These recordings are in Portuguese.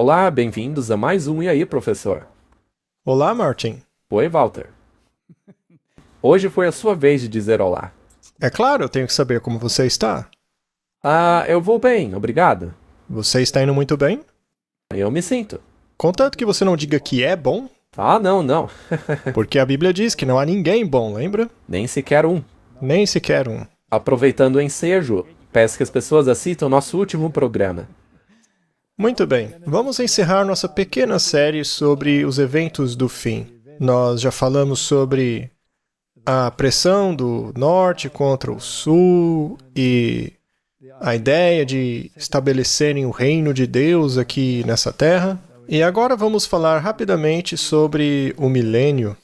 Olá, bem-vindos a mais um E aí, professor? Olá, Martin. Oi, Walter. Hoje foi a sua vez de dizer olá. É claro, eu tenho que saber como você está. Eu vou bem, obrigado. Você está indo muito bem? Eu me sinto. Contanto que você não diga que é bom, Não. porque a Bíblia diz que não há ninguém bom, lembra? Nem sequer um. Nem sequer um. Aproveitando o ensejo, peço que as pessoas assistam nosso último programa. Muito bem, vamos encerrar nossa pequena série sobre os eventos do fim. Nós já falamos sobre a pressão do norte contra o sul e a ideia de estabelecerem o reino de Deus aqui nessa terra. E agora vamos falar rapidamente sobre o milênio.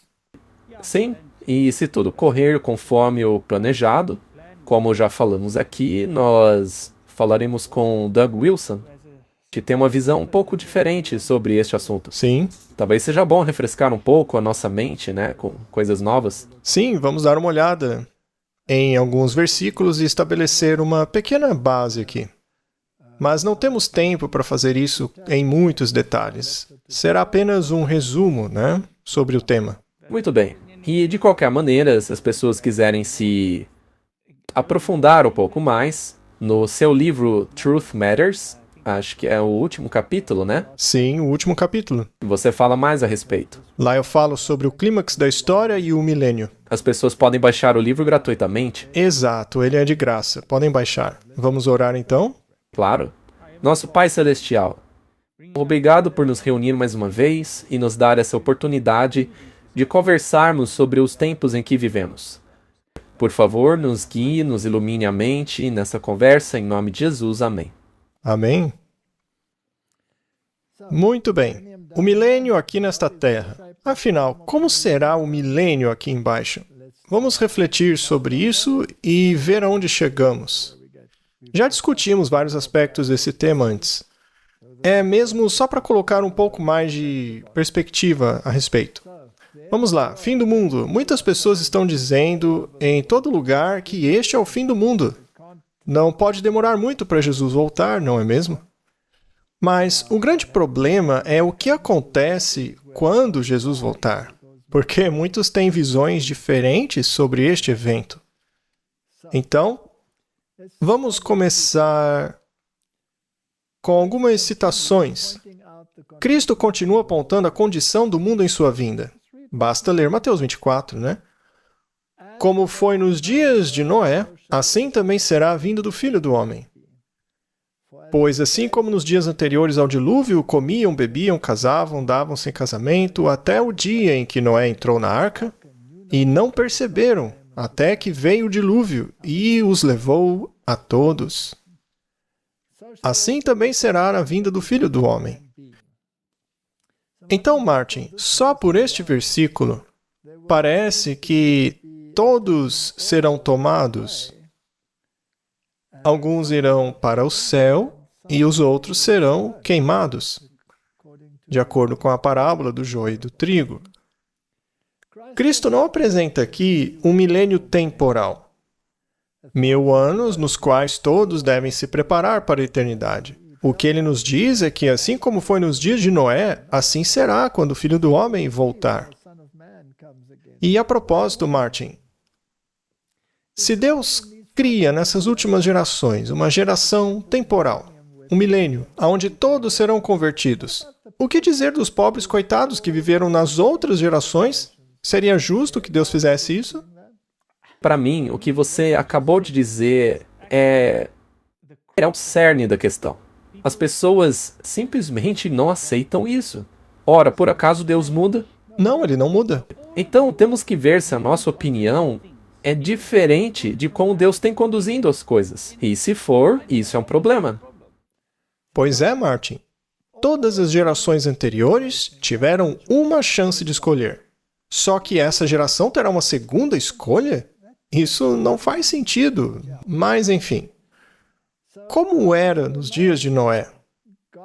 Sim, e se tudo correr conforme o planejado, como já falamos aqui, nós falaremos com Doug Wilson, que tem uma visão um pouco diferente sobre este assunto. Sim. Talvez seja bom refrescar um pouco a nossa mente, né, com coisas novas. Sim, vamos dar uma olhada em alguns versículos e estabelecer uma pequena base aqui. Mas não temos tempo para fazer isso em muitos detalhes. Será apenas um resumo, né, sobre o tema. Muito bem. E de qualquer maneira, se as pessoas quiserem se aprofundar um pouco mais, no seu livro Truth Matters, acho que é o último capítulo, né? Sim, o último capítulo. Você fala mais a respeito. Lá eu falo sobre o clímax da história e o milênio. As pessoas podem baixar o livro gratuitamente. Exato, ele é de graça. Podem baixar. Vamos orar então? Claro. Nosso Pai Celestial, obrigado por nos reunir mais uma vez e nos dar essa oportunidade de conversarmos sobre os tempos em que vivemos. Por favor, nos guie, nos ilumine a mente nessa conversa, em nome de Jesus. Amém. Amém? Muito bem. O milênio aqui nesta terra. Afinal, como será o milênio aqui embaixo? Vamos refletir sobre isso e ver aonde chegamos. Já discutimos vários aspectos desse tema antes. É mesmo só para colocar um pouco mais de perspectiva a respeito. Vamos lá, fim do mundo. Muitas pessoas estão dizendo em todo lugar que este é o fim do mundo. Não pode demorar muito para Jesus voltar, não é mesmo? Mas o grande problema é o que acontece quando Jesus voltar. Porque muitos têm visões diferentes sobre este evento. Então, vamos começar com algumas citações. Cristo continua apontando a condição do mundo em sua vinda. Basta ler Mateus 24, né? Como foi nos dias de Noé, assim também será a vinda do Filho do Homem. Pois assim como nos dias anteriores ao dilúvio, comiam, bebiam, casavam, davam-se em casamento, até o dia em que Noé entrou na arca, e não perceberam, até que veio o dilúvio e os levou a todos. Assim também será a vinda do Filho do Homem. Então, Martin, só por este versículo, parece que todos serão tomados. Alguns irão para o céu e os outros serão queimados, de acordo com a parábola do joio e do trigo. Cristo não apresenta aqui um milênio temporal. 1000 anos nos quais todos devem se preparar para a eternidade. O que ele nos diz é que, assim como foi nos dias de Noé, assim será quando o Filho do Homem voltar. E a propósito, Martin, se Deus cria nessas últimas gerações uma geração temporal, um milênio, onde todos serão convertidos, o que dizer dos pobres coitados que viveram nas outras gerações? Seria justo que Deus fizesse isso? Para mim, o que você acabou de dizer é o cerne da questão. As pessoas simplesmente não aceitam isso. Ora, por acaso Deus muda? Não, ele não muda. Então, temos que ver se a nossa opinião é diferente de como Deus tem conduzindo as coisas. E se for, isso é um problema. Pois é, Martin. Todas as gerações anteriores tiveram uma chance de escolher. Só que essa geração terá uma segunda escolha? Isso não faz sentido. Mas, enfim. Como era nos dias de Noé?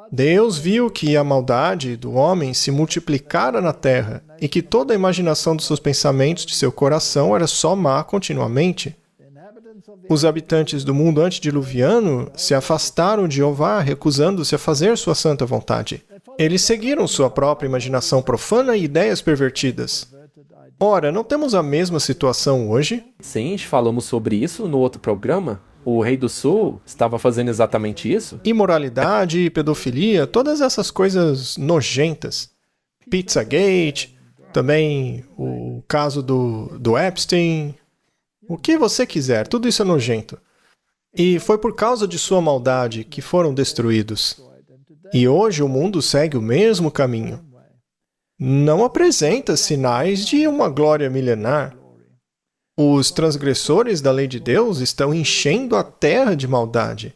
Deus viu que a maldade do homem se multiplicara na terra e que toda a imaginação dos seus pensamentos, de seu coração, era só má continuamente. Os habitantes do mundo antediluviano se afastaram de Jeová, recusando-se a fazer sua santa vontade. Eles seguiram sua própria imaginação profana e ideias pervertidas. Ora, não temos a mesma situação hoje? Sim, falamos sobre isso no outro programa. O Rei do Sul estava fazendo exatamente isso. Imoralidade, pedofilia, todas essas coisas nojentas. Pizzagate, também o caso do Epstein. O que você quiser, tudo isso é nojento. E foi por causa de sua maldade que foram destruídos. E hoje o mundo segue o mesmo caminho. Não apresenta sinais de uma glória milenar. Os transgressores da lei de Deus estão enchendo a terra de maldade.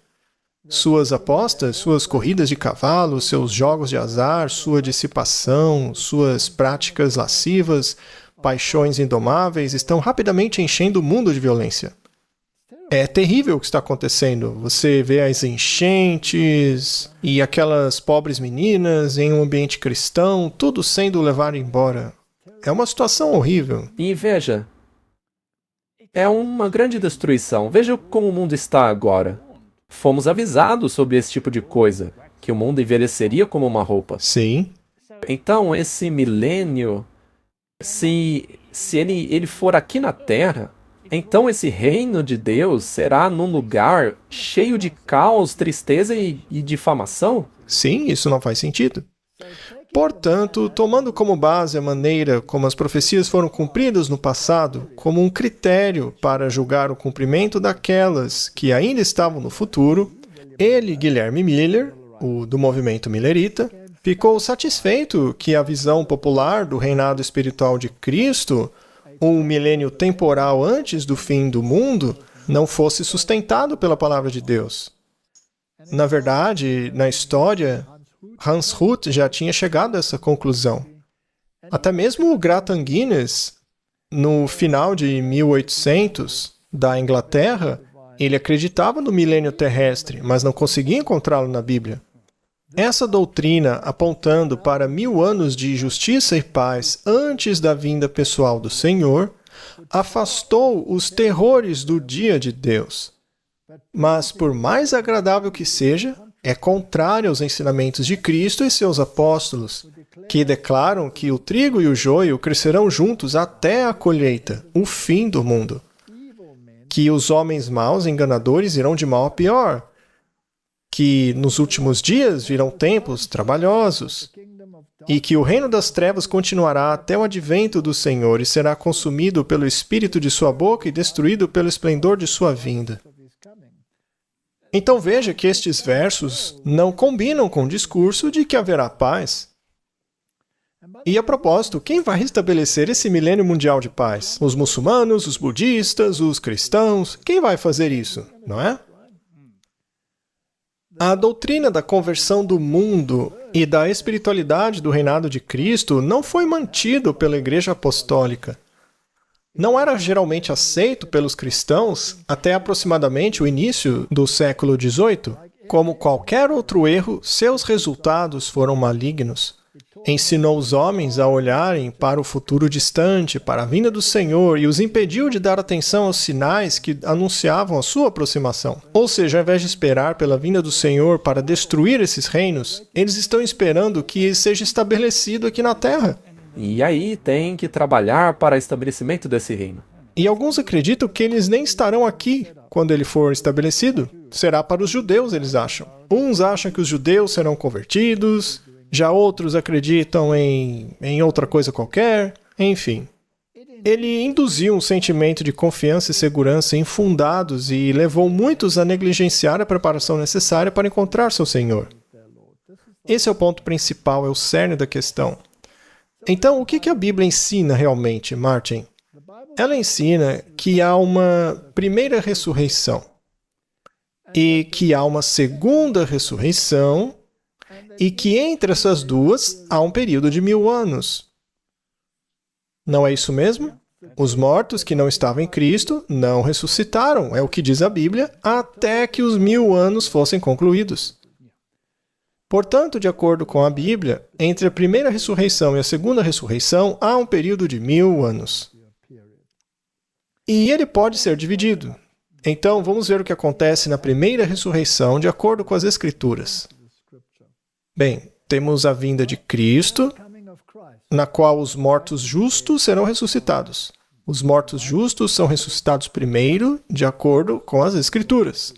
Suas apostas, suas corridas de cavalo, seus jogos de azar, sua dissipação, suas práticas lascivas, paixões indomáveis estão rapidamente enchendo o mundo de violência. É terrível o que está acontecendo. Você vê as enchentes e aquelas pobres meninas em um ambiente cristão, tudo sendo levado embora. É uma situação horrível. E veja, é uma grande destruição. Veja como o mundo está agora. Fomos avisados sobre esse tipo de coisa, que o mundo envelheceria como uma roupa. Sim. Então, esse milênio, se ele for aqui na Terra, então esse reino de Deus será num lugar cheio de caos, tristeza e difamação? Sim, isso não faz sentido. Portanto, tomando como base a maneira como as profecias foram cumpridas no passado, como um critério para julgar o cumprimento daquelas que ainda estavam no futuro, ele, Guilherme Miller, o do movimento millerita, ficou satisfeito que a visão popular do reinado espiritual de Cristo, um milênio temporal antes do fim do mundo, não fosse sustentado pela palavra de Deus. Na verdade, na história, Hans Hut já tinha chegado a essa conclusão. Até mesmo o Grattan Guinness, no final de 1800, da Inglaterra, ele acreditava no milênio terrestre, mas não conseguia encontrá-lo na Bíblia. Essa doutrina, apontando para 1000 anos de justiça e paz antes da vinda pessoal do Senhor, afastou os terrores do dia de Deus. Mas, por mais agradável que seja, é contrário aos ensinamentos de Cristo e seus apóstolos, que declaram que o trigo e o joio crescerão juntos até a colheita, o fim do mundo. Que os homens maus e enganadores irão de mal a pior, que nos últimos dias virão tempos trabalhosos, e que o reino das trevas continuará até o advento do Senhor e será consumido pelo espírito de sua boca e destruído pelo esplendor de sua vinda. Então veja que estes versos não combinam com o discurso de que haverá paz. E a propósito, quem vai restabelecer esse milênio mundial de paz? Os muçulmanos, os budistas, os cristãos? Quem vai fazer isso, não é? A doutrina da conversão do mundo e da espiritualidade do reinado de Cristo não foi mantida pela Igreja Apostólica. Não era geralmente aceito pelos cristãos até aproximadamente o início do século XVIII. Como qualquer outro erro, seus resultados foram malignos. Ensinou os homens a olharem para o futuro distante, para a vinda do Senhor, e os impediu de dar atenção aos sinais que anunciavam a sua aproximação. Ou seja, ao invés de esperar pela vinda do Senhor para destruir esses reinos, eles estão esperando que seja estabelecido aqui na Terra. E aí tem que trabalhar para o estabelecimento desse reino. E alguns acreditam que eles nem estarão aqui quando ele for estabelecido. Será para os judeus, eles acham. Uns acham que os judeus serão convertidos, já outros acreditam em outra coisa qualquer, enfim. Ele induziu um sentimento de confiança e segurança infundados e levou muitos a negligenciar a preparação necessária para encontrar seu Senhor. Esse é o ponto principal, é o cerne da questão. Então, o que a Bíblia ensina realmente, Martin? Ela ensina que há uma primeira ressurreição e que há uma segunda ressurreição e que entre essas duas há um período de 1000 anos. Não é isso mesmo? Os mortos que não estavam em Cristo não ressuscitaram, é o que diz a Bíblia, até que os 1000 anos fossem concluídos. Portanto, de acordo com a Bíblia, entre a primeira ressurreição e a segunda ressurreição há um período de 1000 anos. E ele pode ser dividido. Então, vamos ver o que acontece na primeira ressurreição de acordo com as Escrituras. Bem, temos a vinda de Cristo, na qual os mortos justos serão ressuscitados. Os mortos justos são ressuscitados primeiro, de acordo com as Escrituras.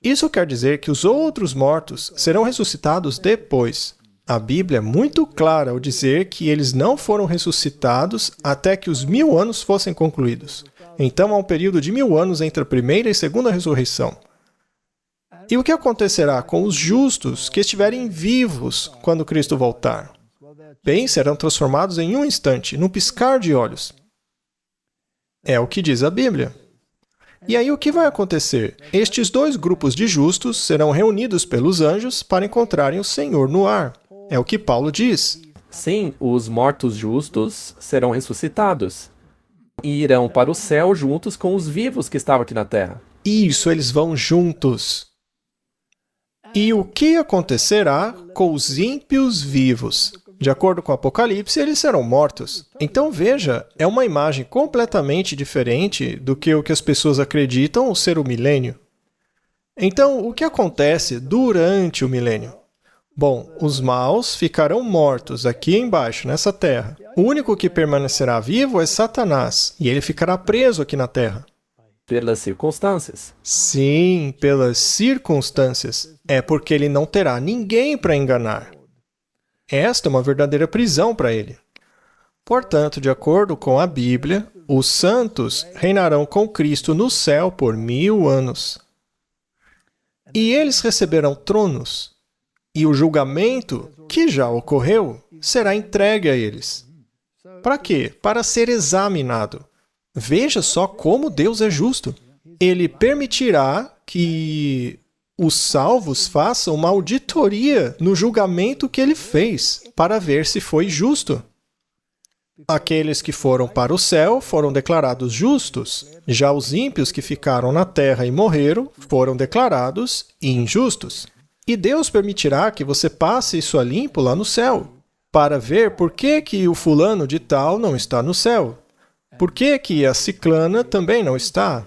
Isso quer dizer que os outros mortos serão ressuscitados depois. A Bíblia é muito clara ao dizer que eles não foram ressuscitados até que os 1000 anos fossem concluídos. Então há um período de 1000 anos entre a primeira e segunda ressurreição. E o que acontecerá com os justos que estiverem vivos quando Cristo voltar? Bem, serão transformados em um instante, num piscar de olhos. É o que diz a Bíblia. E aí o que vai acontecer? Estes dois grupos de justos serão reunidos pelos anjos para encontrarem o Senhor no ar. É o que Paulo diz. Sim, os mortos justos serão ressuscitados e irão para o céu juntos com os vivos que estavam aqui na terra. Isso, eles vão juntos. E o que acontecerá com os ímpios vivos? De acordo com o Apocalipse, eles serão mortos. Então veja, é uma imagem completamente diferente do que o que as pessoas acreditam ser o milênio. Então, o que acontece durante o milênio? Bom, os maus ficarão mortos aqui embaixo, nessa terra. O único que permanecerá vivo é Satanás, e ele ficará preso aqui na terra. Pelas circunstâncias. Sim, pelas circunstâncias. É porque ele não terá ninguém para enganar. Esta é uma verdadeira prisão para ele. Portanto, de acordo com a Bíblia, os santos reinarão com Cristo no céu por 1000 anos. E eles receberão tronos. E o julgamento, que já ocorreu, será entregue a eles. Para quê? Para ser examinado. Veja só como Deus é justo. Ele permitirá que os salvos façam uma auditoria no julgamento que ele fez, para ver se foi justo. Aqueles que foram para o céu foram declarados justos. Já os ímpios que ficaram na terra e morreram foram declarados injustos. E Deus permitirá que você passe isso a limpo lá no céu, para ver por que o fulano de tal não está no céu. Por que a ciclana também não está?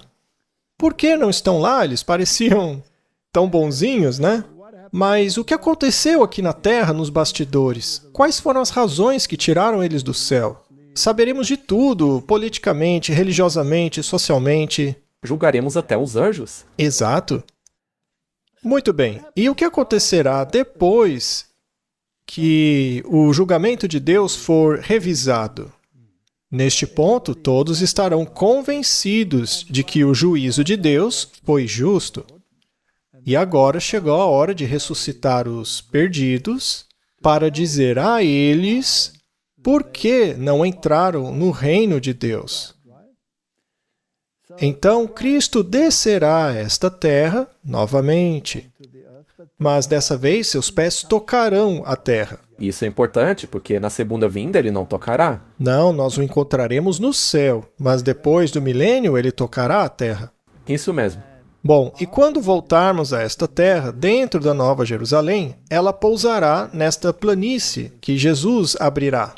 Por que não estão lá? Eles pareciam tão bonzinhos, né? Mas o que aconteceu aqui na terra, nos bastidores? Quais foram as razões que tiraram eles do céu? Saberemos de tudo, politicamente, religiosamente, socialmente. Julgaremos até os anjos. Exato. Muito bem. E o que acontecerá depois que o julgamento de Deus for revisado? Neste ponto, todos estarão convencidos de que o juízo de Deus foi justo. E agora chegou a hora de ressuscitar os perdidos para dizer a eles por que não entraram no reino de Deus. Então, Cristo descerá a esta terra novamente, mas dessa vez seus pés tocarão a terra. Isso é importante, porque na segunda vinda ele não tocará. Não, nós o encontraremos no céu, mas depois do milênio ele tocará a terra. Isso mesmo. Bom, e quando voltarmos a esta terra, dentro da Nova Jerusalém, ela pousará nesta planície que Jesus abrirá.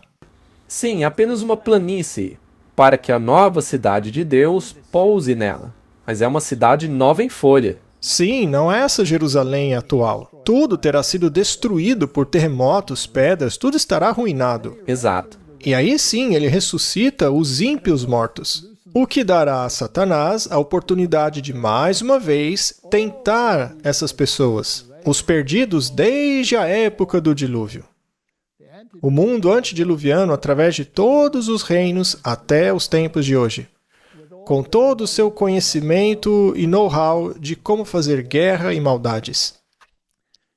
Sim, apenas uma planície, para que a nova cidade de Deus pouse nela. Mas é uma cidade nova em folha. Sim, não é essa Jerusalém atual. Tudo terá sido destruído por terremotos, pedras, tudo estará arruinado. Exato. E aí sim, ele ressuscita os ímpios mortos, o que dará a Satanás a oportunidade de, mais uma vez, tentar essas pessoas, os perdidos desde a época do dilúvio. O mundo antediluviano, através de todos os reinos até os tempos de hoje, com todo o seu conhecimento e know-how de como fazer guerra e maldades.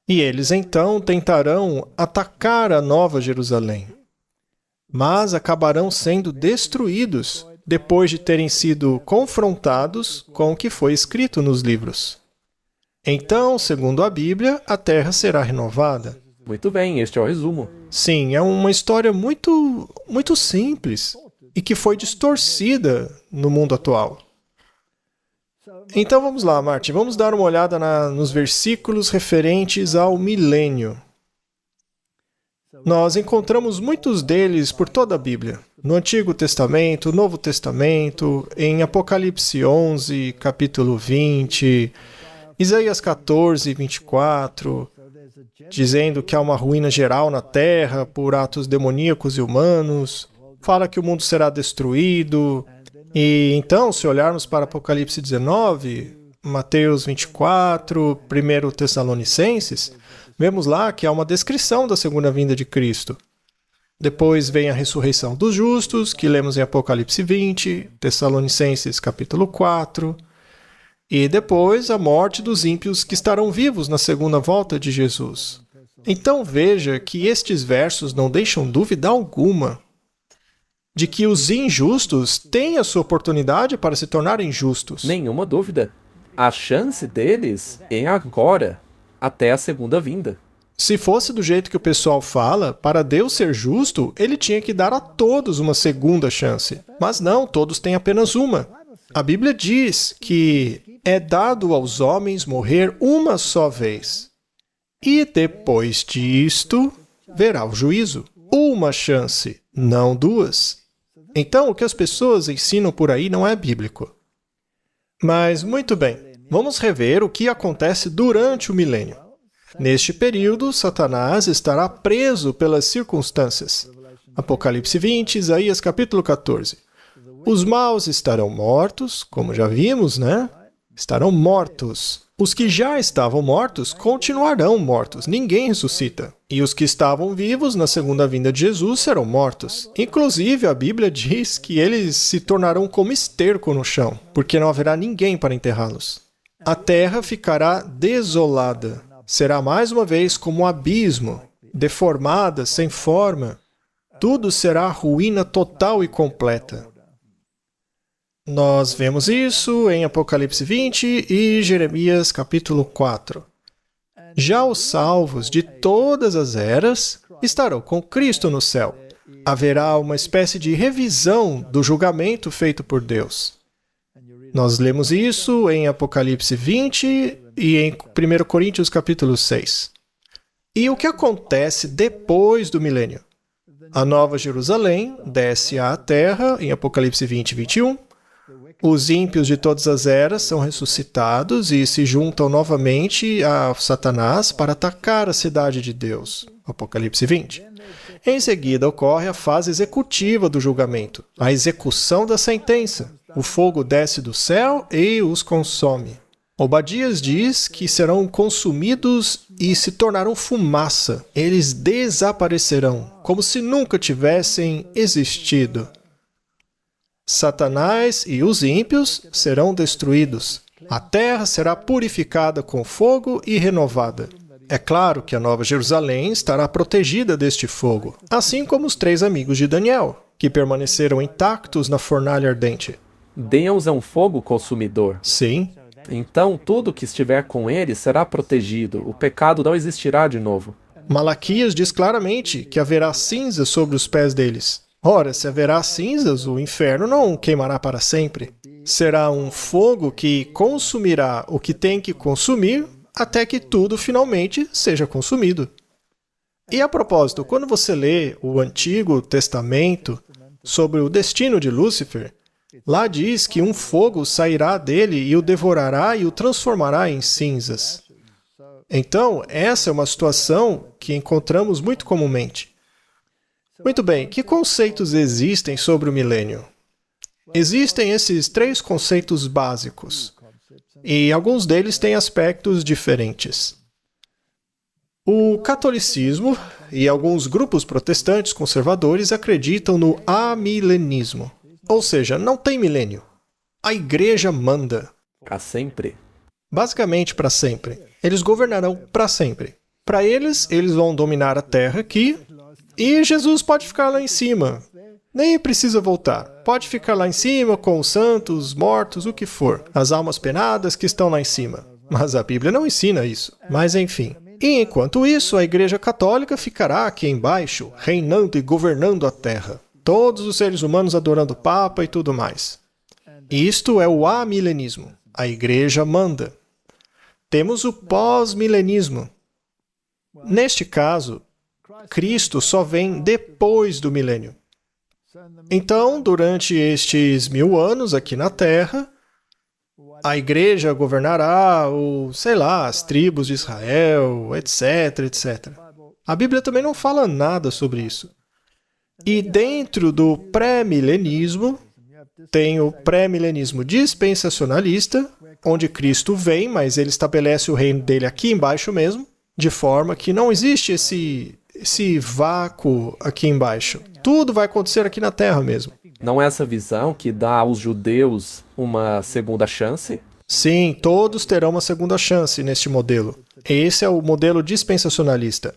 E eles então tentarão atacar a Nova Jerusalém, mas acabarão sendo destruídos depois de terem sido confrontados com o que foi escrito nos livros. Então, segundo a Bíblia, a terra será renovada. Muito bem, este é o resumo. Sim, é uma história muito simples e que foi distorcida no mundo atual. Então vamos lá, Martin, vamos dar uma olhada nos versículos referentes ao milênio. Nós encontramos muitos deles por toda a Bíblia. No Antigo Testamento, Novo Testamento, em Apocalipse 11, capítulo 20, Isaías 14, 24, dizendo que há uma ruína geral na Terra por atos demoníacos e humanos. Fala que o mundo será destruído. E então, se olharmos para Apocalipse 19, Mateus 24, 1 Tessalonicenses, vemos lá que há uma descrição da segunda vinda de Cristo. Depois vem a ressurreição dos justos, que lemos em Apocalipse 20, Tessalonicenses capítulo 4, e depois a morte dos ímpios que estarão vivos na segunda volta de Jesus. Então veja que estes versos não deixam dúvida alguma de que os injustos têm a sua oportunidade para se tornarem justos. Nenhuma dúvida. A chance deles é agora, até a segunda vinda. Se fosse do jeito que o pessoal fala, para Deus ser justo, ele tinha que dar a todos uma segunda chance. Mas não, todos têm apenas uma. A Bíblia diz que é dado aos homens morrer uma só vez. E depois disto, verá o juízo. Uma chance, não duas. Então, o que as pessoas ensinam por aí não é bíblico. Mas, muito bem, vamos rever o que acontece durante o milênio. Neste período, Satanás estará preso pelas circunstâncias. Apocalipse 20, Isaías capítulo 14. Os maus estarão mortos, como já vimos, né? Estarão mortos. Os que já estavam mortos continuarão mortos. Ninguém ressuscita. E os que estavam vivos na segunda vinda de Jesus serão mortos. Inclusive, a Bíblia diz que eles se tornarão como esterco no chão, porque não haverá ninguém para enterrá-los. A terra ficará desolada. Será mais uma vez como um abismo, deformada, sem forma. Tudo será ruína total e completa. Nós vemos isso em Apocalipse 20 e Jeremias capítulo 4. Já os salvos de todas as eras estarão com Cristo no céu. Haverá uma espécie de revisão do julgamento feito por Deus. Nós lemos isso em Apocalipse 20 e em 1 Coríntios capítulo 6. E o que acontece depois do milênio? A Nova Jerusalém desce à terra em Apocalipse 20 e 21. Os ímpios de todas as eras são ressuscitados e se juntam novamente a Satanás para atacar a cidade de Deus. Apocalipse 20. Em seguida ocorre a fase executiva do julgamento, a execução da sentença. O fogo desce do céu e os consome. Obadias diz que serão consumidos e se tornarão fumaça. Eles desaparecerão, como se nunca tivessem existido. Satanás e os ímpios serão destruídos. A terra será purificada com fogo e renovada. É claro que a Nova Jerusalém estará protegida deste fogo, assim como os 3 amigos de Daniel, que permaneceram intactos na fornalha ardente. Deus é um fogo consumidor. Sim. Então, tudo que estiver com ele será protegido. O pecado não existirá de novo. Malaquias diz claramente que haverá cinza sobre os pés deles. Ora, se haverá cinzas, o inferno não queimará para sempre. Será um fogo que consumirá o que tem que consumir até que tudo finalmente seja consumido. E a propósito, quando você lê o Antigo Testamento sobre o destino de Lúcifer, lá diz que um fogo sairá dele e o devorará e o transformará em cinzas. Então, essa é uma situação que encontramos muito comumente. Muito bem, que conceitos existem sobre o milênio? Existem esses 3 conceitos básicos, e alguns deles têm aspectos diferentes. O catolicismo e alguns grupos protestantes conservadores acreditam no amilenismo. Ou seja, não tem milênio. A igreja manda. Para sempre. Basicamente para sempre. Eles governarão para sempre. Para eles vão dominar a terra aqui e Jesus pode ficar lá em cima. Nem precisa voltar. Pode ficar lá em cima com os santos, mortos, o que for. As almas penadas que estão lá em cima. Mas a Bíblia não ensina isso. Mas enfim. E enquanto isso, a Igreja Católica ficará aqui embaixo, reinando e governando a terra. Todos os seres humanos adorando o Papa e tudo mais. Isto é o amilenismo. A Igreja manda. Temos o pós-milenismo. Neste caso, Cristo só vem depois do milênio. Então, durante estes 1000 anos aqui na Terra, a igreja governará, ou sei lá, as tribos de Israel, etc, etc. A Bíblia também não fala nada sobre isso. E dentro do pré-milenismo, tem o pré-milenismo dispensacionalista, onde Cristo vem, mas ele estabelece o reino dele aqui embaixo mesmo, de forma que não existe esse vácuo aqui embaixo. Tudo vai acontecer aqui na Terra mesmo. Não é essa visão que dá aos judeus uma segunda chance? Sim, todos terão uma segunda chance neste modelo. Esse é o modelo dispensacionalista.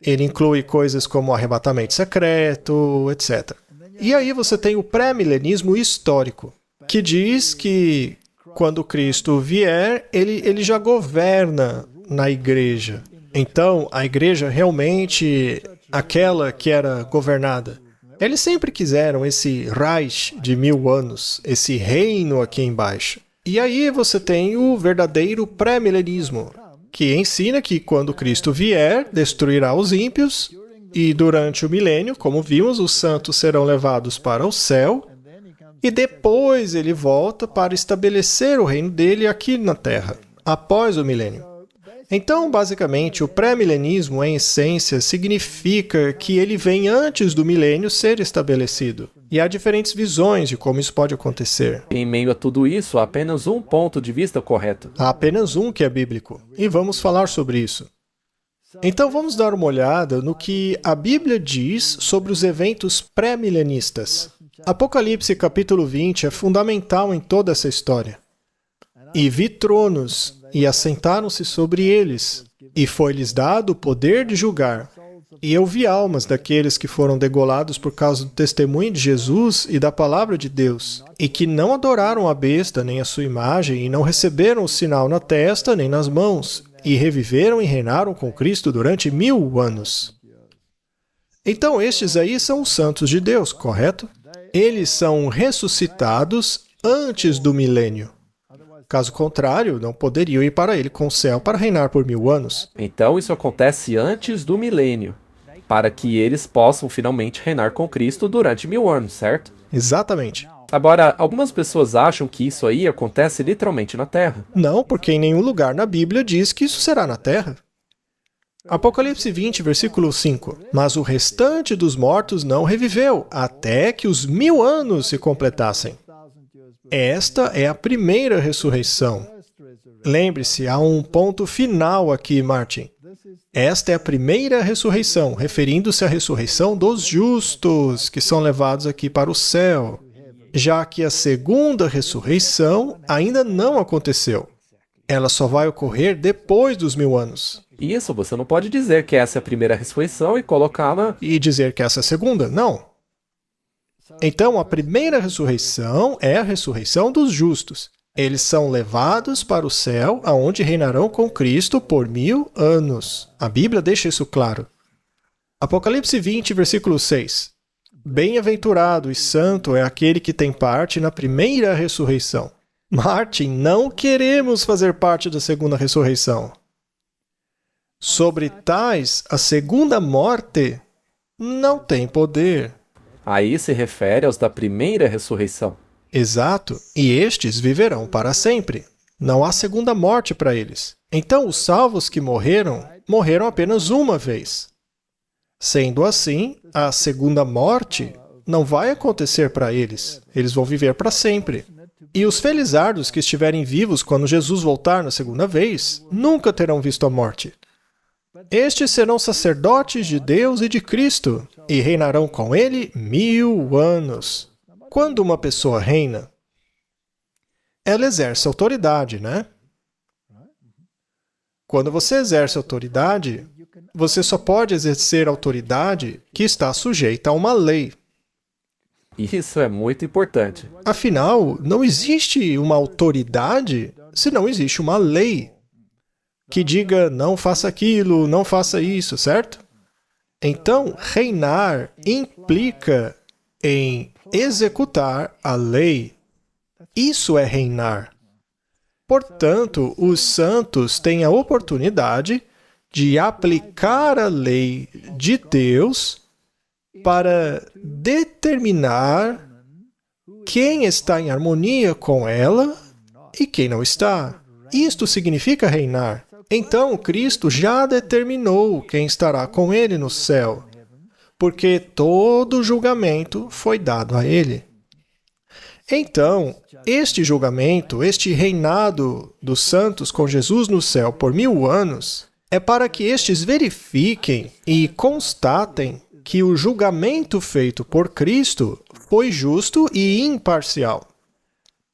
Ele inclui coisas como arrebatamento secreto, etc. E aí você tem o pré-milenismo histórico, que diz que quando Cristo vier, ele já governa na igreja. Então, a igreja realmente, aquela que era governada, eles sempre quiseram esse Reich de 1000 anos, esse reino aqui embaixo. E aí você tem o verdadeiro pré-milenismo, que ensina que quando Cristo vier, destruirá os ímpios, e durante o milênio, como vimos, os santos serão levados para o céu, e depois ele volta para estabelecer o reino dele aqui na Terra, após o milênio. Então, basicamente, o pré-milenismo, em essência, significa que ele vem antes do milênio ser estabelecido. E há diferentes visões de como isso pode acontecer. Em meio a tudo isso, há apenas um ponto de vista correto. Há apenas um que é bíblico, e vamos falar sobre isso. Então, vamos dar uma olhada no que a Bíblia diz sobre os eventos pré-milenistas. Apocalipse capítulo 20 é fundamental em toda essa história. E vi tronos, e assentaram-se sobre eles, e foi-lhes dado o poder de julgar. E eu vi almas daqueles que foram degolados por causa do testemunho de Jesus e da palavra de Deus, e que não adoraram a besta nem a sua imagem, e não receberam o sinal na testa nem nas mãos, e reviveram e reinaram com Cristo durante 1000 anos. Então estes aí são os santos de Deus, correto? Eles são ressuscitados antes do milênio. Caso contrário, não poderiam ir para ele com o céu para reinar por 1000 anos. Então isso acontece antes do milênio, para que eles possam finalmente reinar com Cristo durante 1000 anos, certo? Exatamente. Agora, algumas pessoas acham que isso aí acontece literalmente na Terra. Não, porque em nenhum lugar na Bíblia diz que isso será na Terra. Apocalipse 20, versículo 5. Mas o restante dos mortos não reviveu, até que os 1000 anos se completassem. Esta é a primeira ressurreição. Lembre-se, há um ponto final aqui, Martin. Esta é a primeira ressurreição, referindo-se à ressurreição dos justos, que são levados aqui para o céu, já que a segunda ressurreição ainda não aconteceu. Ela só vai ocorrer depois dos 1000 anos. Isso, você não pode dizer que essa é a primeira ressurreição e colocá-la... E dizer que essa é a segunda? Não. Então, a primeira ressurreição é a ressurreição dos justos. Eles são levados para o céu, aonde reinarão com Cristo por 1000 anos. A Bíblia deixa isso claro. Apocalipse 20, versículo 6. Bem-aventurado e santo é aquele que tem parte na primeira ressurreição. Martin, não queremos fazer parte da segunda ressurreição. Sobre tais, a segunda morte não tem poder. Aí se refere aos da primeira ressurreição. Exato, e estes viverão para sempre. Não há segunda morte para eles. Então, os salvos que morreram, morreram apenas uma vez. Sendo assim, a segunda morte não vai acontecer para eles. Eles vão viver para sempre. E os felizardos que estiverem vivos quando Jesus voltar na segunda vez, nunca terão visto a morte. Estes serão sacerdotes de Deus e de Cristo, e reinarão com ele 1000 anos. Quando uma pessoa reina, ela exerce autoridade, né? Quando você exerce autoridade, você só pode exercer autoridade que está sujeita a uma lei. Isso é muito importante. Afinal, não existe uma autoridade se não existe uma lei que diga não faça aquilo, não faça isso, certo? Então, reinar implica em executar a lei. Isso é reinar. Portanto, os santos têm a oportunidade de aplicar a lei de Deus para determinar quem está em harmonia com ela e quem não está. Isto significa reinar. Então, Cristo já determinou quem estará com Ele no céu, porque todo julgamento foi dado a Ele. Então, este julgamento, este reinado dos santos com Jesus no céu por 1000 anos, é para que estes verifiquem e constatem que o julgamento feito por Cristo foi justo e imparcial.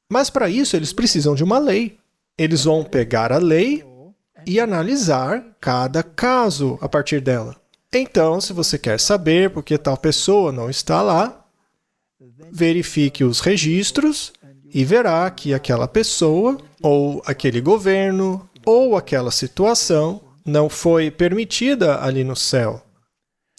Mas para isso eles precisam de uma lei. Eles vão pegar a lei e analisar cada caso a partir dela. Então, se você quer saber por que tal pessoa não está lá, verifique os registros e verá que aquela pessoa, ou aquele governo, ou aquela situação não foi permitida ali no céu.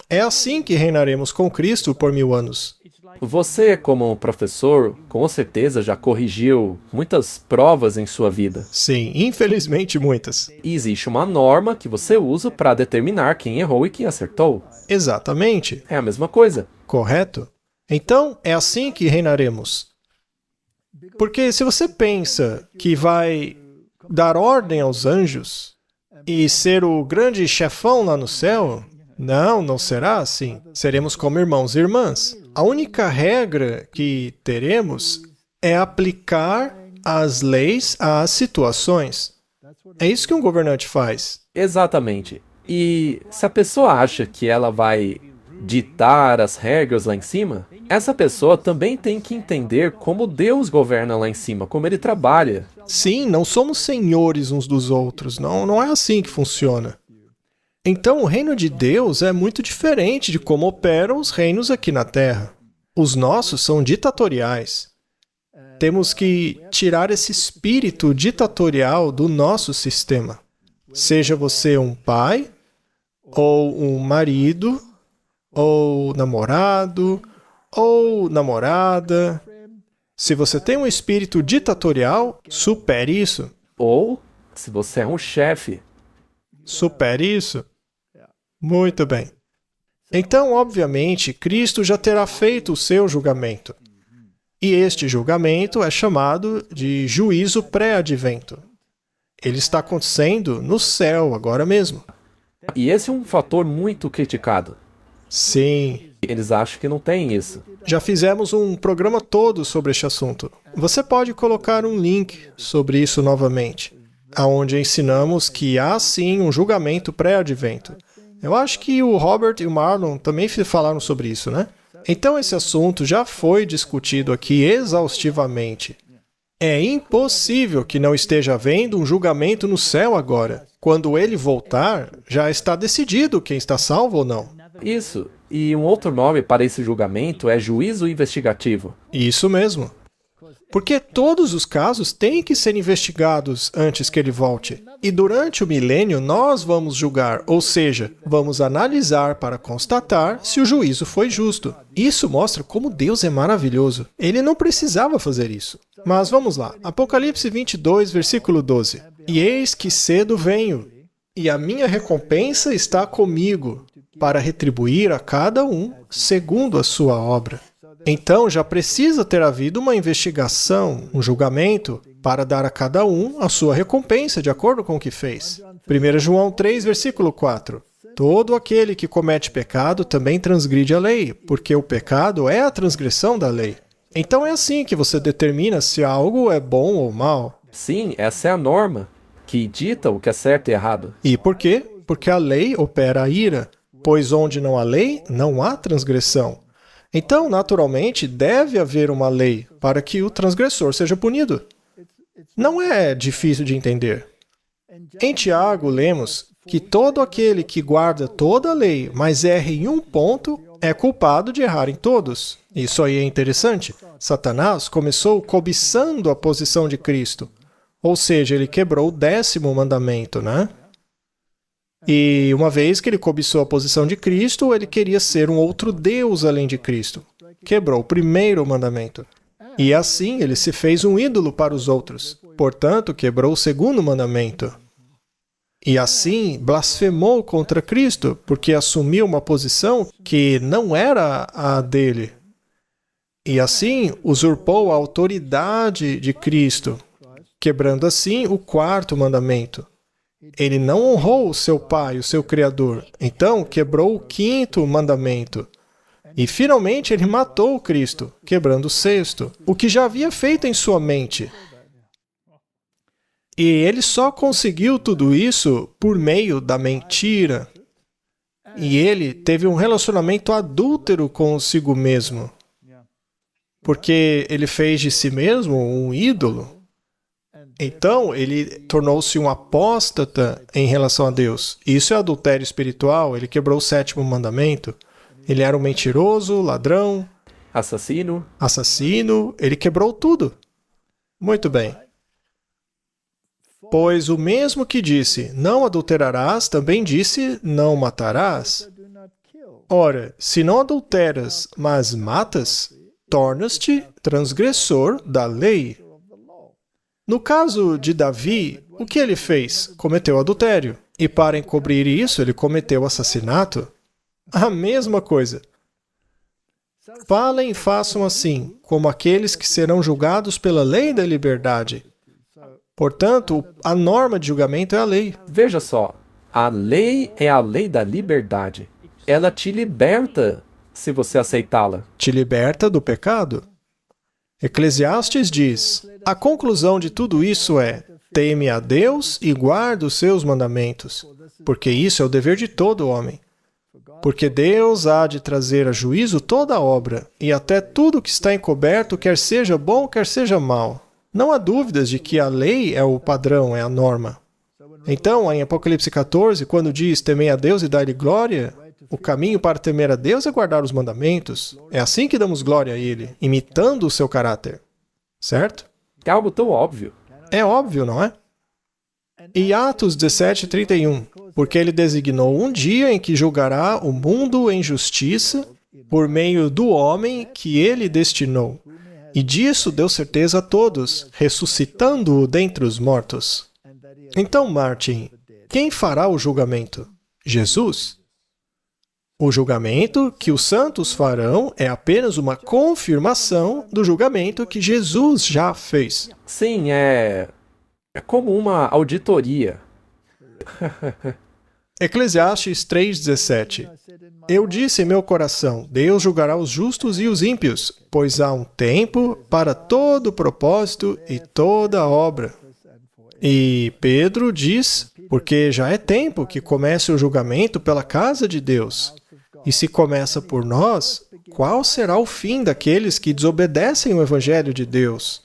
É assim que reinaremos com Cristo por 1000 anos. Você, como professor, com certeza já corrigiu muitas provas em sua vida. Sim, infelizmente muitas. E existe uma norma que você usa para determinar quem errou e quem acertou. Exatamente. É a mesma coisa. Correto? Então, é assim que reinaremos. Porque se você pensa que vai dar ordem aos anjos e ser o grande chefão lá no céu, não será assim. Seremos como irmãos e irmãs. A única regra que teremos é aplicar as leis às situações. É isso que um governante faz. Exatamente. E se a pessoa acha que ela vai ditar as regras lá em cima, essa pessoa também tem que entender como Deus governa lá em cima, como Ele trabalha. Sim, não somos senhores uns dos outros. Não é assim que funciona. Então, o reino de Deus é muito diferente de como operam os reinos aqui na Terra. Os nossos são ditatoriais. Temos que tirar esse espírito ditatorial do nosso sistema. Seja você um pai, ou um marido, ou namorado, ou namorada. Se você tem um espírito ditatorial, supere isso. Ou, se você é um chefe, supere isso. Muito bem. Então, obviamente, Cristo já terá feito o seu julgamento. E este julgamento é chamado de juízo pré-advento. Ele está acontecendo no céu agora mesmo. E esse é um fator muito criticado. Sim. Eles acham que não tem isso. Já fizemos um programa todo sobre este assunto. Você pode colocar um link sobre isso novamente, onde ensinamos que há sim um julgamento pré-advento. Eu acho que o Robert e o Marlon também falaram sobre isso, né? Então esse assunto já foi discutido aqui exaustivamente. É impossível que não esteja havendo um julgamento no céu agora. Quando ele voltar, já está decidido quem está salvo ou não. Isso. E um outro nome para esse julgamento é juízo investigativo. Isso mesmo. Porque todos os casos têm que ser investigados antes que ele volte. E durante o milênio nós vamos julgar, ou seja, vamos analisar para constatar se o juízo foi justo. Isso mostra como Deus é maravilhoso. Ele não precisava fazer isso. Mas vamos lá. Apocalipse 22, versículo 12. E eis que cedo venho, e a minha recompensa está comigo, para retribuir a cada um segundo a sua obra. Então, já precisa ter havido uma investigação, um julgamento, para dar a cada um a sua recompensa, de acordo com o que fez. 1 João 3, versículo 4. Todo aquele que comete pecado também transgride a lei, porque o pecado é a transgressão da lei. Então é assim que você determina se algo é bom ou mal. Sim, essa é a norma, que dita o que é certo e errado. E por quê? Porque a lei opera a ira, pois onde não há lei, não há transgressão. Então, naturalmente, deve haver uma lei para que o transgressor seja punido. Não é difícil de entender. Em Tiago, lemos que todo aquele que guarda toda a lei, mas erra em um ponto, é culpado de errar em todos. Isso aí é interessante. Satanás começou cobiçando a posição de Cristo. Ou seja, ele quebrou o 10º mandamento, né? E uma vez que ele cobiçou a posição de Cristo, ele queria ser um outro Deus além de Cristo. Quebrou o 1º mandamento. E assim ele se fez um ídolo para os outros. Portanto, quebrou o 2º mandamento. E assim blasfemou contra Cristo, porque assumiu uma posição que não era a dele. E assim usurpou a autoridade de Cristo, quebrando assim o quarto mandamento. Ele não honrou o seu pai, o seu Criador. Então, quebrou o quinto mandamento. E, finalmente, ele matou o Cristo, quebrando o sexto, o que já havia feito em sua mente. E ele só conseguiu tudo isso por meio da mentira. E ele teve um relacionamento adúltero consigo mesmo. Porque ele fez de si mesmo um ídolo. Então, ele tornou-se um apóstata em relação a Deus. Isso é adultério espiritual, ele quebrou o sétimo mandamento. Ele era um mentiroso, ladrão, assassino, ele quebrou tudo. Muito bem. Pois o mesmo que disse, não adulterarás, também disse, não matarás. Ora, se não adulteras, mas matas, tornas-te transgressor da lei. No caso de Davi, o que ele fez? Cometeu adultério. E para encobrir isso, ele cometeu assassinato. A mesma coisa. Falem e façam assim, como aqueles que serão julgados pela lei da liberdade. Portanto, a norma de julgamento é a lei. Veja só, a lei é a lei da liberdade. Ela te liberta se você aceitá-la. Te liberta do pecado. Eclesiastes diz, a conclusão de tudo isso é, teme a Deus e guarda os seus mandamentos, porque isso é o dever de todo homem. Porque Deus há de trazer a juízo toda a obra, e até tudo que está encoberto, quer seja bom, quer seja mal. Não há dúvidas de que a lei é o padrão, é a norma. Então, em Apocalipse 14, quando diz, temei a Deus e dai-lhe glória, o caminho para temer a Deus é guardar os mandamentos. É assim que damos glória a Ele, imitando o seu caráter. Certo? É algo tão óbvio. É óbvio, não é? E Atos 17:31, porque Ele designou um dia em que julgará o mundo em justiça por meio do homem que Ele destinou. E disso deu certeza a todos, ressuscitando-o dentre os mortos. Então, Martin, quem fará o julgamento? Jesus. O julgamento que os santos farão é apenas uma confirmação do julgamento que Jesus já fez. Sim, é como uma auditoria. Eclesiastes 3:17. Eu disse em meu coração, Deus julgará os justos e os ímpios, pois há um tempo para todo propósito e toda obra. E Pedro diz, porque já é tempo que comece o julgamento pela casa de Deus. E se começa por nós, qual será o fim daqueles que desobedecem o Evangelho de Deus?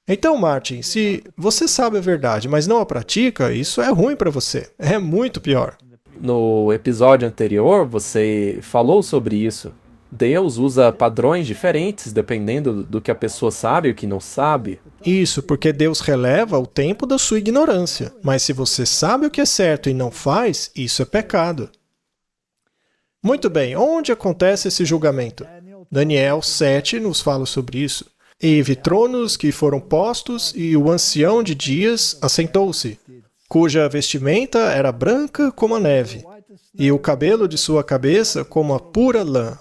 Então, Martin, se você sabe a verdade, mas não a pratica, isso é ruim para você. É muito pior. No episódio anterior, você falou sobre isso. Deus usa padrões diferentes dependendo do que a pessoa sabe e o que não sabe. Isso, porque Deus releva o tempo da sua ignorância. Mas se você sabe o que é certo e não faz, isso é pecado. Muito bem, onde acontece esse julgamento? Daniel 7 nos fala sobre isso. E vi tronos que foram postos, e o ancião de dias assentou-se, cuja vestimenta era branca como a neve, e o cabelo de sua cabeça como a pura lã.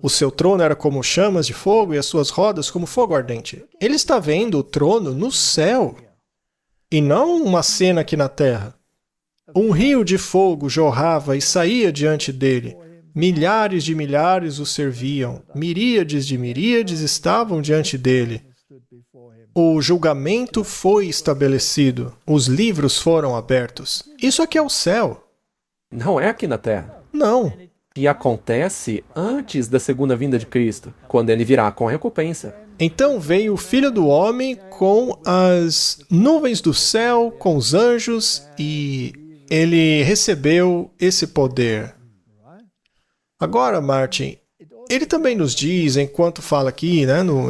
O seu trono era como chamas de fogo, e as suas rodas como fogo ardente. Ele está vendo o trono no céu, e não uma cena aqui na terra. Um rio de fogo jorrava e saía diante dele. Milhares de milhares o serviam, miríades de miríades estavam diante dele. O julgamento foi estabelecido, os livros foram abertos. Isso aqui é o céu. Não é aqui na Terra. Não. E acontece antes da segunda vinda de Cristo, quando ele virá com recompensa. Então veio o Filho do Homem com as nuvens do céu, com os anjos, e ele recebeu esse poder. Agora, Martin, ele também nos diz, enquanto fala aqui,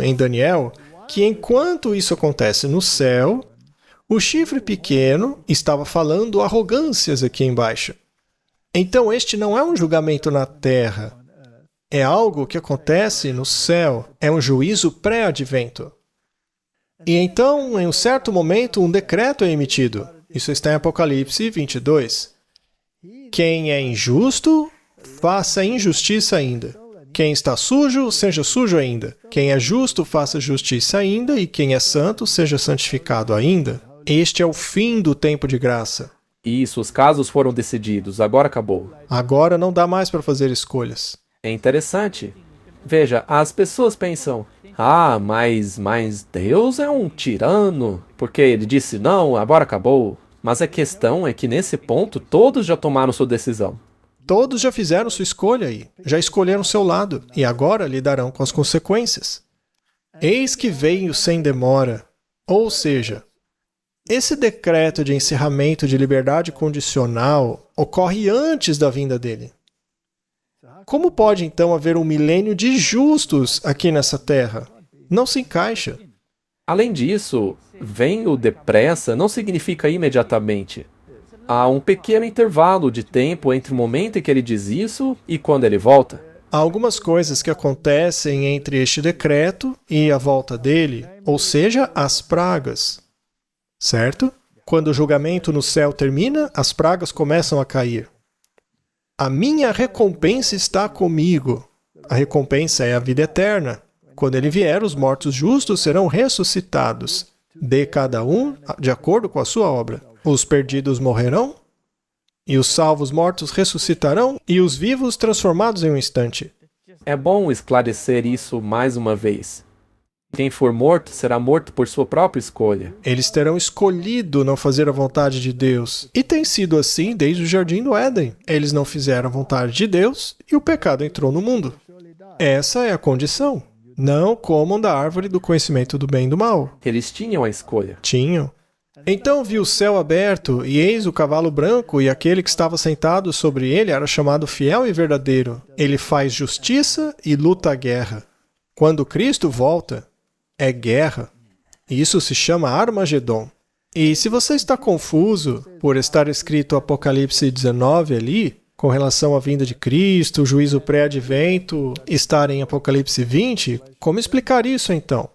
em Daniel, que enquanto isso acontece no céu, o chifre pequeno estava falando arrogâncias aqui embaixo. Então, este não é um julgamento na terra. É algo que acontece no céu. É um juízo pré-advento. E então, em um certo momento, um decreto é emitido. Isso está em Apocalipse 22. Quem é injusto, faça injustiça ainda. Quem está sujo, seja sujo ainda. Quem é justo, faça justiça ainda. E quem é santo, seja santificado ainda. Este é o fim do tempo de graça. Isso, os casos foram decididos, agora acabou. Agora não dá mais para fazer escolhas. É interessante. Veja, as pessoas pensam, mas Deus é um tirano, porque ele disse não, agora acabou. Mas a questão é que nesse ponto todos já tomaram sua decisão. Todos já fizeram sua escolha aí, já escolheram seu lado, e agora lidarão com as consequências. Eis que venho sem demora. Ou seja, esse decreto de encerramento de liberdade condicional ocorre antes da vinda dele. Como pode então haver um milênio de justos aqui nessa terra? Não se encaixa. Além disso, venho depressa não significa imediatamente. Há um pequeno intervalo de tempo entre o momento em que ele diz isso e quando ele volta. Há algumas coisas que acontecem entre este decreto e a volta dele, ou seja, as pragas. Certo? Quando o julgamento no céu termina, as pragas começam a cair. A minha recompensa está comigo. A recompensa é a vida eterna. Quando ele vier, os mortos justos serão ressuscitados. Dê cada um de acordo com a sua obra. Os perdidos morrerão, e os salvos mortos ressuscitarão, e os vivos transformados em um instante. É bom esclarecer isso mais uma vez. Quem for morto será morto por sua própria escolha. Eles terão escolhido não fazer a vontade de Deus. E tem sido assim desde o Jardim do Éden. Eles não fizeram a vontade de Deus e o pecado entrou no mundo. Essa é a condição. Não comam da árvore do conhecimento do bem e do mal. Eles tinham a escolha. Tinham. Então vi o céu aberto, e eis o cavalo branco, e aquele que estava sentado sobre ele era chamado Fiel e Verdadeiro. Ele faz justiça e luta a guerra. Quando Cristo volta, é guerra. Isso se chama Armagedon. E se você está confuso por estar escrito Apocalipse 19 ali, com relação à vinda de Cristo, o juízo pré-advento, estar em Apocalipse 20, como explicar isso então?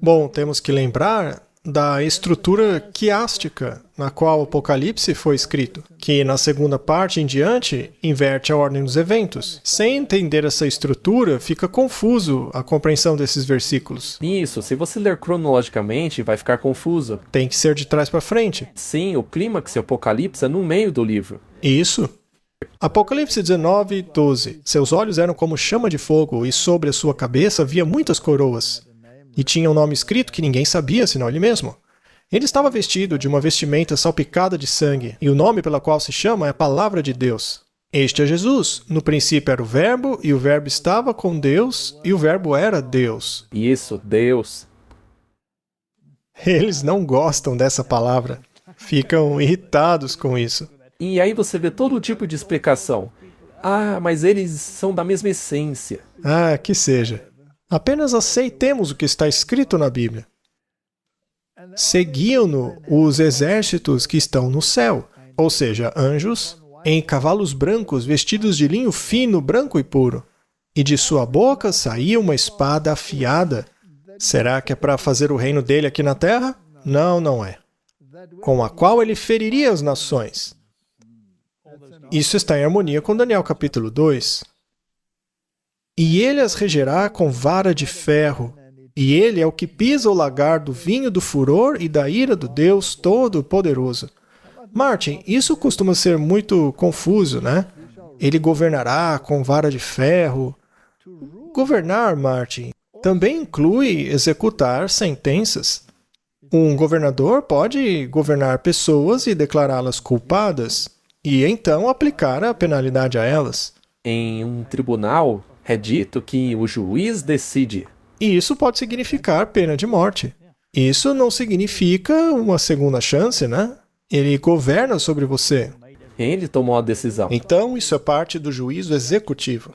Bom, temos que lembrar da estrutura quiástica na qual o Apocalipse foi escrito, que na segunda parte em diante inverte a ordem dos eventos. Sem entender essa estrutura, fica confuso a compreensão desses versículos. Isso, se você ler cronologicamente, vai ficar confuso. Tem que ser de trás para frente. Sim, o clímax e Apocalipse é no meio do livro. Isso. Apocalipse 19, 12. Seus olhos eram como chama de fogo, e sobre a sua cabeça havia muitas coroas. E tinha um nome escrito que ninguém sabia, senão ele mesmo. Ele estava vestido de uma vestimenta salpicada de sangue, e o nome pela qual se chama é a Palavra de Deus. Este é Jesus. No princípio era o Verbo, e o Verbo estava com Deus, e o Verbo era Deus. Isso, Deus. Eles não gostam dessa palavra. Ficam irritados com isso. E aí você vê todo tipo de explicação. Mas eles são da mesma essência. Que seja. Apenas aceitemos o que está escrito na Bíblia. Seguiam-no os exércitos que estão no céu, ou seja, anjos, em cavalos brancos vestidos de linho fino, branco e puro. E de sua boca saía uma espada afiada. Será que é para fazer o reino dele aqui na terra? Não, não é. Com a qual ele feriria as nações. Isso está em harmonia com Daniel capítulo 2. E ele as regerá com vara de ferro, e ele é o que pisa o lagar do vinho do furor e da ira do Deus Todo-Poderoso. Martin, isso costuma ser muito confuso, né? Ele governará com vara de ferro. Governar, Martin, também inclui executar sentenças. Um governador pode governar pessoas e declará-las culpadas, e então aplicar a penalidade a elas. Em um tribunal, é dito que o juiz decide. E isso pode significar pena de morte. Isso não significa uma segunda chance, né? Ele governa sobre você. Ele tomou a decisão. Então, isso é parte do juízo executivo.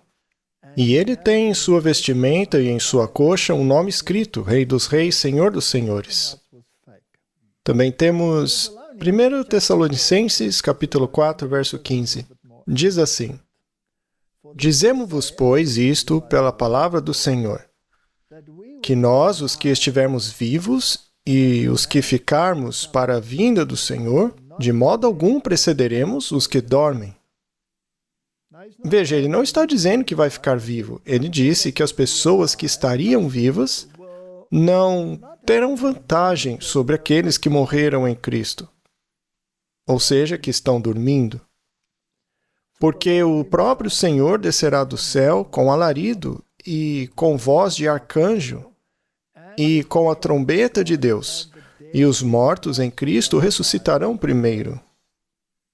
E ele tem em sua vestimenta e em sua coxa um nome escrito, Rei dos Reis, Senhor dos Senhores. Também temos 1 Tessalonicenses, capítulo 4, verso 15. Diz assim: Dizemo-vos, pois, isto pela palavra do Senhor, que nós, os que estivermos vivos e os que ficarmos para a vinda do Senhor, de modo algum precederemos os que dormem. Veja, ele não está dizendo que vai ficar vivo. Ele disse que as pessoas que estariam vivas não terão vantagem sobre aqueles que morreram em Cristo, ou seja, que estão dormindo. Porque o próprio Senhor descerá do céu com alarido e com voz de arcanjo e com a trombeta de Deus, e os mortos em Cristo ressuscitarão primeiro.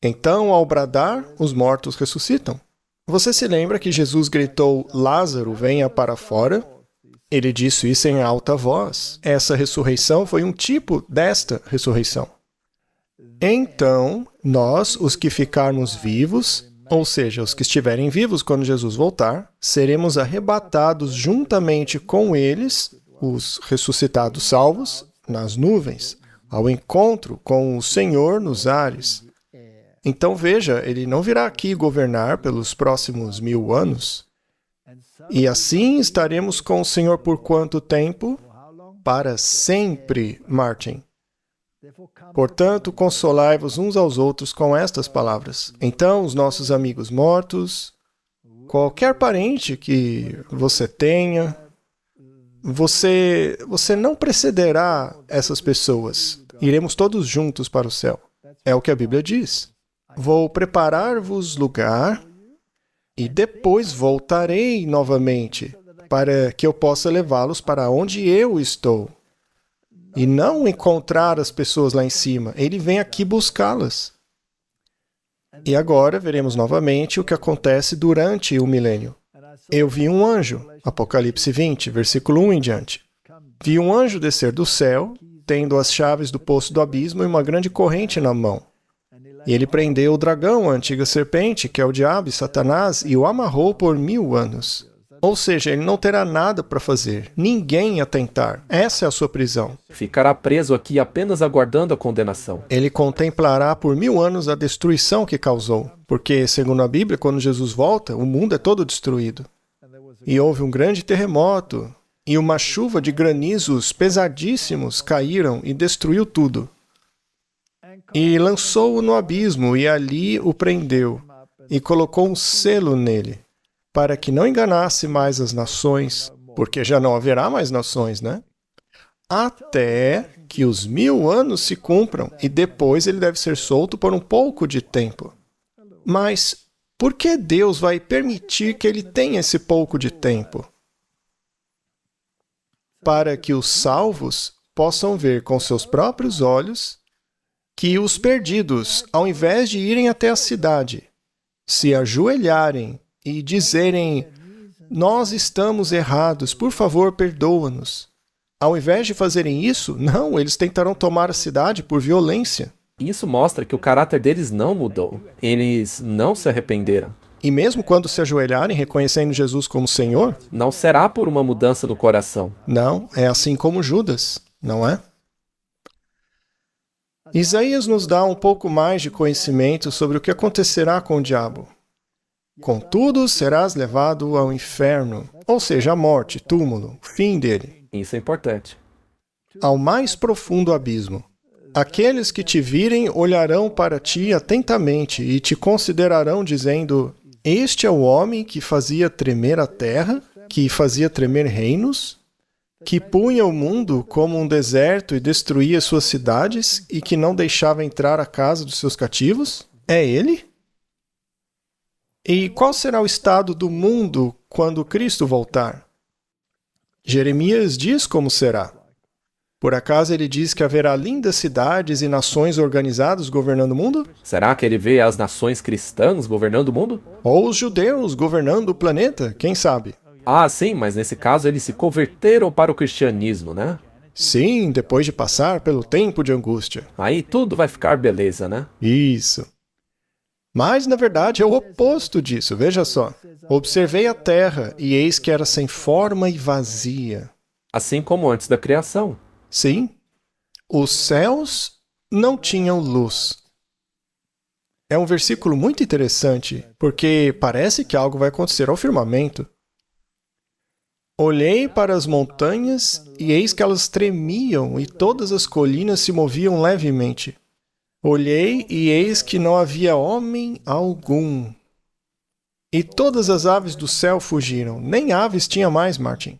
Então, ao bradar, os mortos ressuscitam. Você se lembra que Jesus gritou, Lázaro, venha para fora? Ele disse isso em alta voz. Essa ressurreição foi um tipo desta ressurreição. Então, nós, os que ficarmos vivos, ou seja, os que estiverem vivos quando Jesus voltar, seremos arrebatados juntamente com eles, os ressuscitados salvos, nas nuvens, ao encontro com o Senhor nos ares. Então veja, ele não virá aqui governar pelos próximos 1000 anos. E assim estaremos com o Senhor por quanto tempo? Para sempre, Martin. Portanto, consolai-vos uns aos outros com estas palavras. Então, os nossos amigos mortos, qualquer parente que você tenha, você não precederá essas pessoas. Iremos todos juntos para o céu. É o que a Bíblia diz. Vou preparar-vos lugar e depois voltarei novamente para que eu possa levá-los para onde eu estou. E não encontrar as pessoas lá em cima. Ele vem aqui buscá-las. E agora veremos novamente o que acontece durante o milênio. Eu vi um anjo, Apocalipse 20, versículo 1 em diante. Vi um anjo descer do céu, tendo as chaves do poço do abismo e uma grande corrente na mão. E ele prendeu o dragão, a antiga serpente, que é o diabo e Satanás, e o amarrou por 1000 anos. Ou seja, ele não terá nada para fazer, ninguém a tentar. Essa é a sua prisão. Ficará preso aqui apenas aguardando a condenação. Ele contemplará por 1000 anos a destruição que causou. Porque, segundo a Bíblia, quando Jesus volta, o mundo é todo destruído. E houve um grande terremoto, e uma chuva de granizos pesadíssimos caíram e destruiu tudo. E lançou-o no abismo, e ali o prendeu, e colocou um selo nele, para que não enganasse mais as nações, porque já não haverá mais nações, né? Até que os 1000 anos se cumpram, e depois ele deve ser solto por um pouco de tempo. Mas por que Deus vai permitir que ele tenha esse pouco de tempo? Para que os salvos possam ver com seus próprios olhos que os perdidos, ao invés de irem até a cidade, se ajoelharem e dizerem, nós estamos errados, por favor, perdoa-nos. Ao invés de fazerem isso, não, eles tentarão tomar a cidade por violência. Isso mostra que o caráter deles não mudou. Eles não se arrependeram. E mesmo quando se ajoelharem reconhecendo Jesus como Senhor, não será por uma mudança no coração. Não, é assim como Judas, não é? Isaías nos dá um pouco mais de conhecimento sobre o que acontecerá com o diabo. Contudo, serás levado ao inferno, ou seja, a morte, túmulo, fim dele. Isso é importante. Ao mais profundo abismo. Aqueles que te virem olharão para ti atentamente e te considerarão dizendo, este é o homem que fazia tremer a terra, que fazia tremer reinos, que punha o mundo como um deserto e destruía suas cidades e que não deixava entrar a casa dos seus cativos? É ele? E qual será o estado do mundo quando Cristo voltar? Jeremias diz como será. Por acaso ele diz que haverá lindas cidades e nações organizadas governando o mundo? Será que ele vê as nações cristãs governando o mundo? Ou os judeus governando o planeta? Quem sabe? Ah, sim, mas nesse caso eles se converteram para o cristianismo, né? Sim, depois de passar pelo tempo de angústia. Aí tudo vai ficar beleza, né? Isso. Mas, na verdade, é o oposto disso. Veja só. Observei a terra, e eis que era sem forma e vazia. Assim como antes da criação. Sim. Os céus não tinham luz. É um versículo muito interessante, porque parece que algo vai acontecer ao firmamento. Olhei para as montanhas, e eis que elas tremiam, e todas as colinas se moviam levemente. Olhei, e eis que não havia homem algum. E todas as aves do céu fugiram. Nem aves tinha mais, Martin.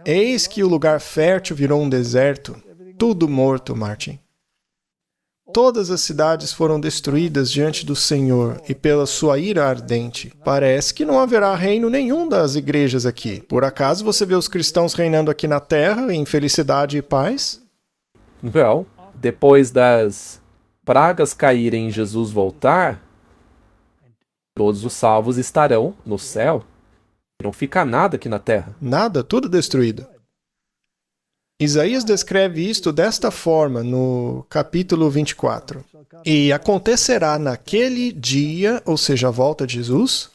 Eis que o lugar fértil virou um deserto, tudo morto, Martin. Todas as cidades foram destruídas diante do Senhor e pela sua ira ardente. Parece que não haverá reino nenhum das igrejas aqui. Por acaso você vê os cristãos reinando aqui na terra em felicidade e paz? Well, depois das pragas caírem e Jesus voltar, todos os salvos estarão no céu. Não fica nada aqui na terra. Nada, tudo destruído. Isaías descreve isto desta forma no capítulo 24. E acontecerá naquele dia, ou seja, a volta de Jesus,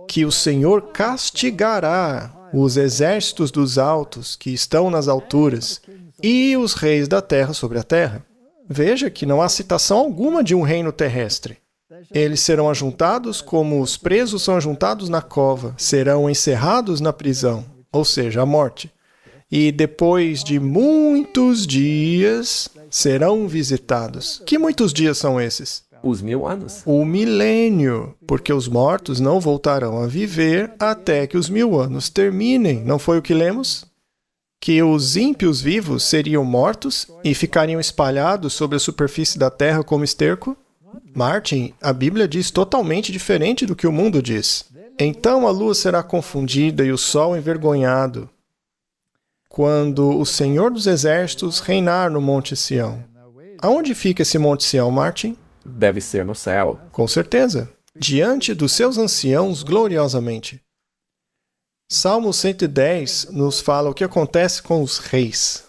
que o Senhor castigará os exércitos dos altos que estão nas alturas e os reis da terra sobre a terra. Veja que não há citação alguma de um reino terrestre. Eles serão ajuntados como os presos são ajuntados na cova, serão encerrados na prisão, ou seja, a morte. E depois de muitos dias serão visitados. Que muitos dias são esses? Os 1000 anos. O milênio, porque os mortos não voltarão a viver até que os 1000 anos terminem. Não foi o que lemos? Que os ímpios vivos seriam mortos e ficariam espalhados sobre a superfície da terra como esterco? Martin, a Bíblia diz totalmente diferente do que o mundo diz. Então a lua será confundida e o sol envergonhado, quando o Senhor dos Exércitos reinar no Monte Sião. Aonde fica esse Monte Sião, Martin? Deve ser no céu. Com certeza. Diante dos seus anciãos gloriosamente. Salmo 110 nos fala o que acontece com os reis.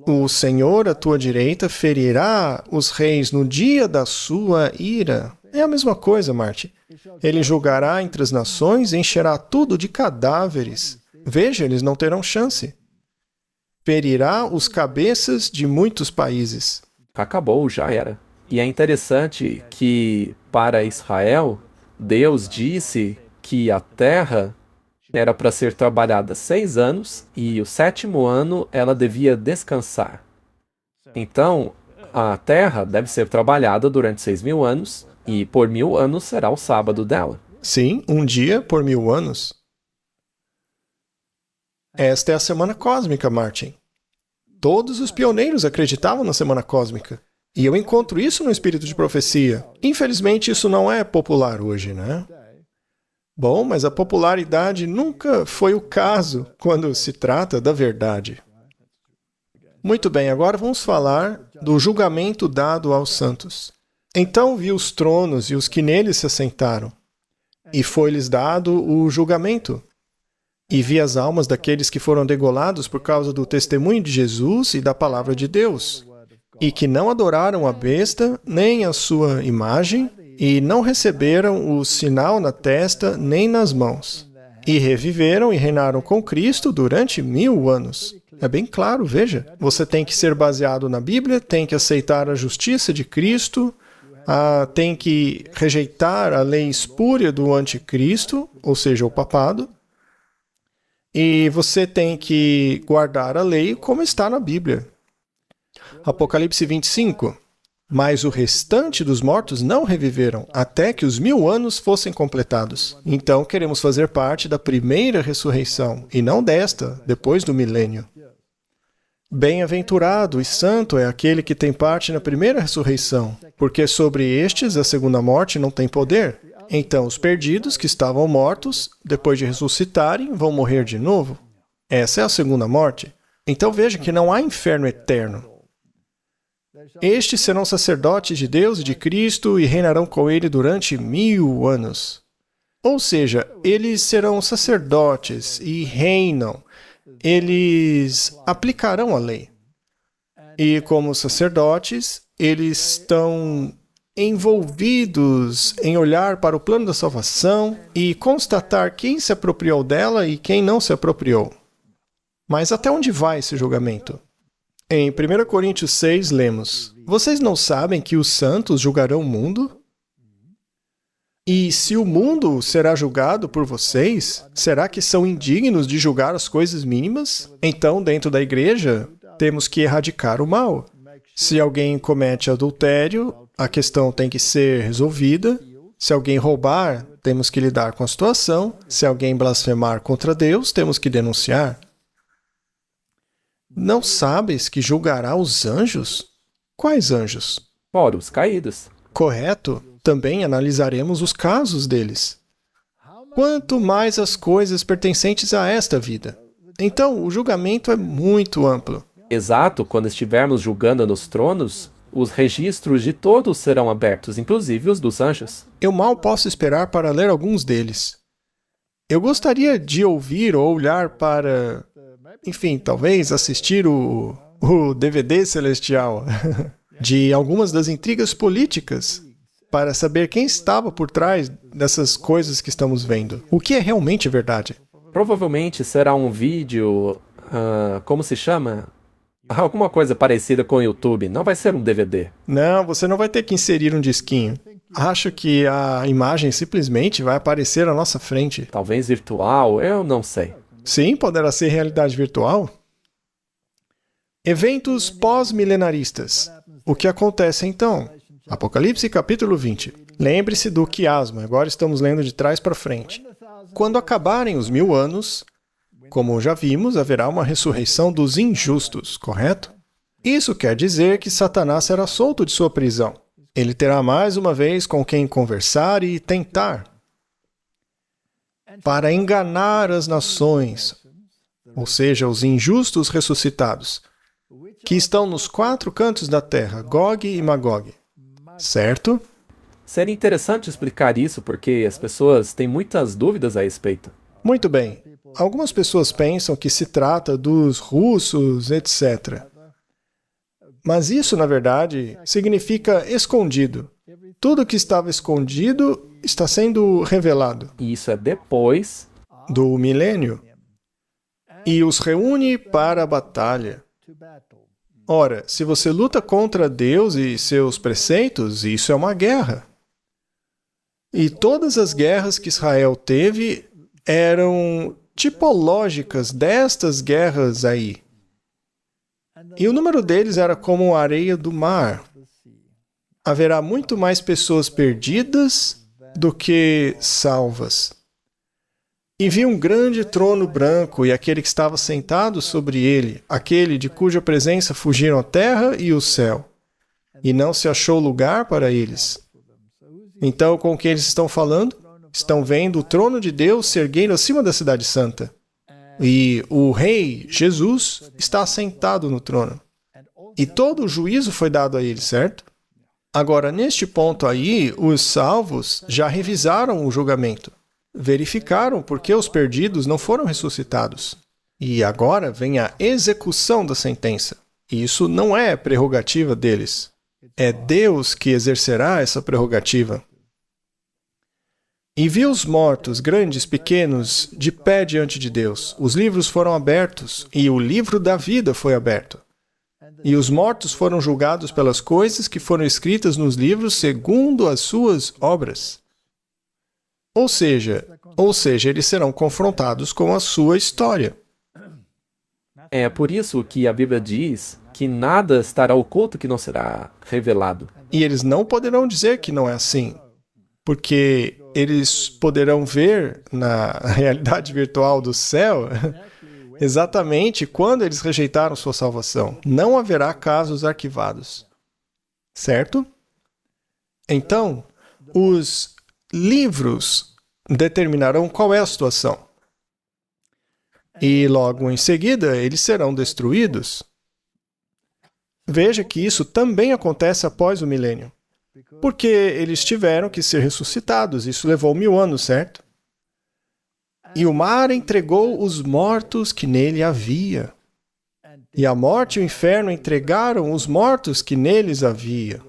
O Senhor, à tua direita, ferirá os reis no dia da sua ira. É a mesma coisa, Martin. Ele julgará entre as nações e encherá tudo de cadáveres. Veja, eles não terão chance. Ferirá os cabeças de muitos países. Acabou, já era. E é interessante que, para Israel, Deus disse que a terra era para ser trabalhada 6 anos e o 7º ano ela devia descansar. Então, a terra deve ser trabalhada durante 6.000 anos e por 1000 anos será o sábado dela. Sim, um dia por 1000 anos. Esta é a semana cósmica, Martin. Todos os pioneiros acreditavam na semana cósmica. E eu encontro isso no espírito de profecia. Infelizmente, isso não é popular hoje, né? Bom, mas a popularidade nunca foi o caso quando se trata da verdade. Muito bem, agora vamos falar do julgamento dado aos santos. Então vi os tronos e os que neles se assentaram, e foi-lhes dado o julgamento. E vi as almas daqueles que foram degolados por causa do testemunho de Jesus e da palavra de Deus, e que não adoraram a besta, nem a sua imagem, e não receberam o sinal na testa, nem nas mãos. E reviveram e reinaram com Cristo durante 1000 anos. É bem claro, veja. Você tem que ser baseado na Bíblia, tem que aceitar a justiça de Cristo, tem que rejeitar a lei espúria do anticristo, ou seja, o papado, e você tem que guardar a lei como está na Bíblia. Apocalipse 25. Mas o restante dos mortos não reviveram, até que os 1000 anos fossem completados. Então queremos fazer parte da primeira ressurreição, e não desta, depois do milênio. Bem-aventurado e santo é aquele que tem parte na primeira ressurreição, porque sobre estes a segunda morte não tem poder. Então os perdidos que estavam mortos, depois de ressuscitarem, vão morrer de novo. Essa é a segunda morte. Então veja que não há inferno eterno. Estes serão sacerdotes de Deus e de Cristo e reinarão com ele durante 1000 anos. Ou seja, eles serão sacerdotes e reinam. Eles aplicarão a lei. E como sacerdotes, eles estão envolvidos em olhar para o plano da salvação e constatar quem se apropriou dela e quem não se apropriou. Mas até onde vai esse julgamento? Em 1 Coríntios 6, lemos: Vocês não sabem que os santos julgarão o mundo? E se o mundo será julgado por vocês, será que são indignos de julgar as coisas mínimas? Então, dentro da igreja, temos que erradicar o mal. Se alguém comete adultério, a questão tem que ser resolvida. Se alguém roubar, temos que lidar com a situação. Se alguém blasfemar contra Deus, temos que denunciar. Não sabes que julgará os anjos? Quais anjos? Fora os caídos. Correto, também analisaremos os casos deles. Quanto mais as coisas pertencentes a esta vida. Então, o julgamento é muito amplo. Exato, quando estivermos julgando nos tronos, os registros de todos serão abertos, inclusive os dos anjos. Eu mal posso esperar para ler alguns deles. Eu gostaria de ouvir ou olhar para... Enfim, talvez assistir o DVD celestial de algumas das intrigas políticas para saber quem estava por trás dessas coisas que estamos vendo. O que é realmente verdade? Provavelmente será um vídeo... como se chama? Alguma coisa parecida com o YouTube. Não vai ser um DVD. Não, você não vai ter que inserir um disquinho. Acho que a imagem simplesmente vai aparecer à nossa frente. Talvez virtual, eu não sei. Sim, poderá ser realidade virtual. Eventos pós-milenaristas. O que acontece então? Apocalipse capítulo 20. Lembre-se do quiasma, agora estamos lendo de trás para frente. Quando acabarem os 1000 anos, como já vimos, haverá uma ressurreição dos injustos, correto? Isso quer dizer que Satanás será solto de sua prisão. Ele terá mais uma vez com quem conversar e tentar para enganar as nações, ou seja, os injustos ressuscitados, que estão nos 4 cantos da terra, Gog e Magog. Certo? Seria interessante explicar isso porque as pessoas têm muitas dúvidas a respeito. Muito bem. Algumas pessoas pensam que se trata dos russos, etc. Mas isso, na verdade, significa escondido. Tudo que estava escondido está sendo revelado. E isso é depois do milênio. E os reúne para a batalha. Ora, se você luta contra Deus e seus preceitos, isso é uma guerra. E todas as guerras que Israel teve eram tipológicas destas guerras aí. E o número deles era como a areia do mar. Haverá muito mais pessoas perdidas do que salvas. E vi um grande trono branco e aquele que estava sentado sobre ele, aquele de cuja presença fugiram a terra e o céu. E não se achou lugar para eles. Então, com o que eles estão falando? Estão vendo o trono de Deus se erguendo acima da cidade santa. E o rei, Jesus, está sentado no trono. E todo o juízo foi dado a ele, certo? Agora, neste ponto aí, os salvos já revisaram o julgamento. Verificaram por que os perdidos não foram ressuscitados. E agora vem a execução da sentença. E isso não é prerrogativa deles. É Deus que exercerá essa prerrogativa. E vi os mortos, grandes, pequenos, de pé diante de Deus. Os livros foram abertos, e o livro da vida foi aberto. E os mortos foram julgados pelas coisas que foram escritas nos livros segundo as suas obras. Ou seja, eles serão confrontados com a sua história. É por isso que a Bíblia diz que nada estará oculto que não será revelado. E eles não poderão dizer que não é assim, porque eles poderão ver na realidade virtual do céu exatamente quando eles rejeitaram sua salvação. Não haverá casos arquivados. Certo? Então, os livros determinarão qual é a situação. E logo em seguida, eles serão destruídos. Veja que isso também acontece após o milênio. Porque eles tiveram que ser ressuscitados. Isso levou 1000 anos, certo? E o mar entregou os mortos que nele havia. E a morte e o inferno entregaram os mortos que neles havia.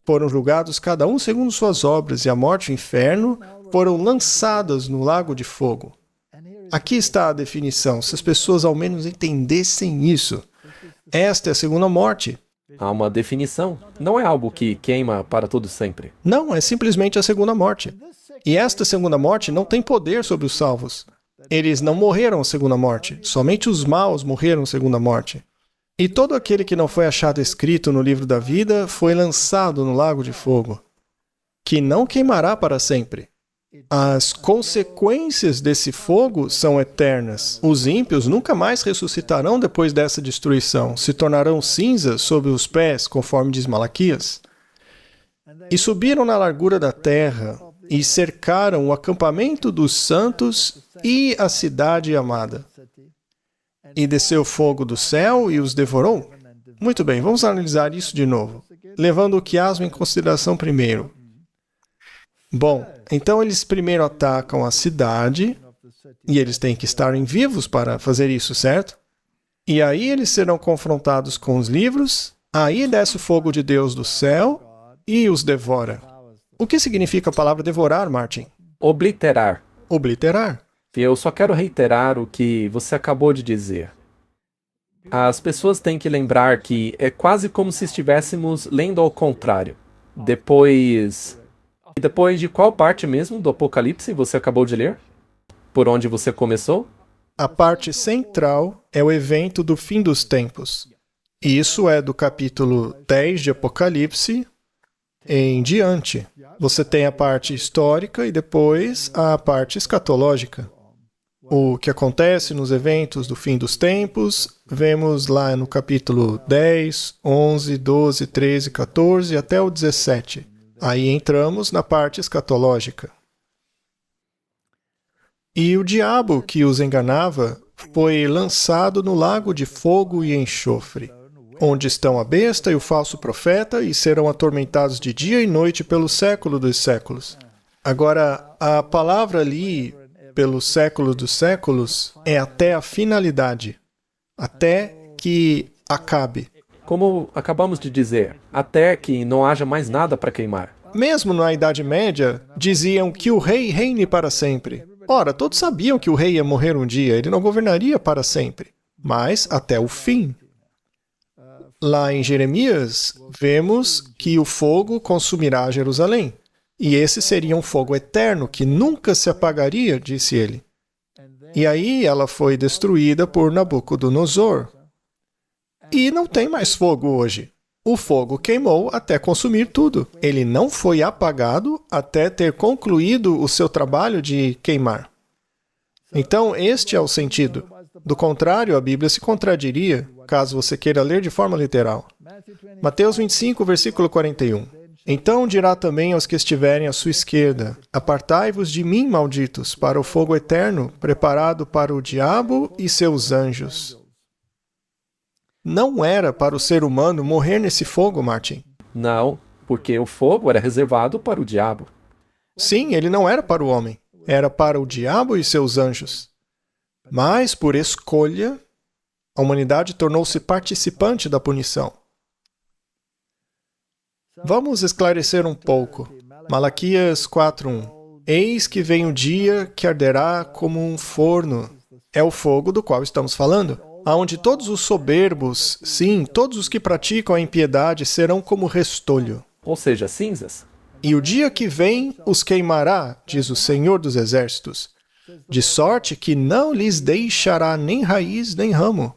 Foram julgados cada um segundo suas obras, e a morte e o inferno foram lançadas no lago de fogo. Aqui está a definição, se as pessoas ao menos entendessem isso. Esta é a segunda morte. Há uma definição. Não é algo que queima para todo sempre. Não, é simplesmente a segunda morte. E esta segunda morte não tem poder sobre os salvos. Eles não morreram a segunda morte. Somente os maus morreram a segunda morte. E todo aquele que não foi achado escrito no livro da vida foi lançado no lago de fogo, que não queimará para sempre. As consequências desse fogo são eternas. Os ímpios nunca mais ressuscitarão depois dessa destruição. Se tornarão cinzas sob os pés, conforme diz Malaquias. E subiram na largura da terra e cercaram o acampamento dos santos e a cidade amada. E desceu fogo do céu e os devorou. Muito bem, vamos analisar isso de novo, levando o quiasmo em consideração primeiro. Bom, então eles primeiro atacam a cidade, e eles têm que estarem vivos para fazer isso, certo? E aí eles serão confrontados com os livros, aí desce o fogo de Deus do céu e os devora. O que significa a palavra devorar, Martin? Obliterar. Obliterar. Eu só quero reiterar o que você acabou de dizer. As pessoas têm que lembrar que é quase como se estivéssemos lendo ao contrário. Depois de qual parte mesmo do Apocalipse você acabou de ler? Por onde você começou? A parte central é o evento do fim dos tempos. Isso é do capítulo 10 de Apocalipse em diante. Você tem a parte histórica e depois a parte escatológica. O que acontece nos eventos do fim dos tempos, vemos lá no capítulo 10, 11, 12, 13, 14 até o 17. Aí entramos na parte escatológica. E o diabo que os enganava foi lançado no lago de fogo e enxofre, onde estão a besta e o falso profeta, e serão atormentados de dia e noite pelo século dos séculos. Agora, a palavra ali, pelo século dos séculos, é até a finalidade, até que acabe. Como acabamos de dizer, até que não haja mais nada para queimar. Mesmo na Idade Média, diziam que o rei reine para sempre. Ora, todos sabiam que o rei ia morrer um dia, ele não governaria para sempre, mas até o fim. Lá em Jeremias, vemos que o fogo consumirá Jerusalém. E esse seria um fogo eterno que nunca se apagaria, disse ele. E aí ela foi destruída por Nabucodonosor. E não tem mais fogo hoje. O fogo queimou até consumir tudo. Ele não foi apagado até ter concluído o seu trabalho de queimar. Então, este é o sentido. Do contrário, a Bíblia se contradiria, caso você queira ler de forma literal. Mateus 25, versículo 41. Então dirá também aos que estiverem à sua esquerda: apartai-vos de mim, malditos, para o fogo eterno, preparado para o diabo e seus anjos. Não era para o ser humano morrer nesse fogo, Martin. Não, porque o fogo era reservado para o diabo. Sim, ele não era para o homem. Era para o diabo e seus anjos. Mas, por escolha, a humanidade tornou-se participante da punição. Vamos esclarecer um pouco. Malaquias 4:1. Eis que vem o dia que arderá como um forno. É o fogo do qual estamos falando. Aonde todos os soberbos, sim, todos os que praticam a impiedade, serão como restolho. Ou seja, cinzas. E o dia que vem os queimará, diz o Senhor dos Exércitos, de sorte que não lhes deixará nem raiz nem ramo.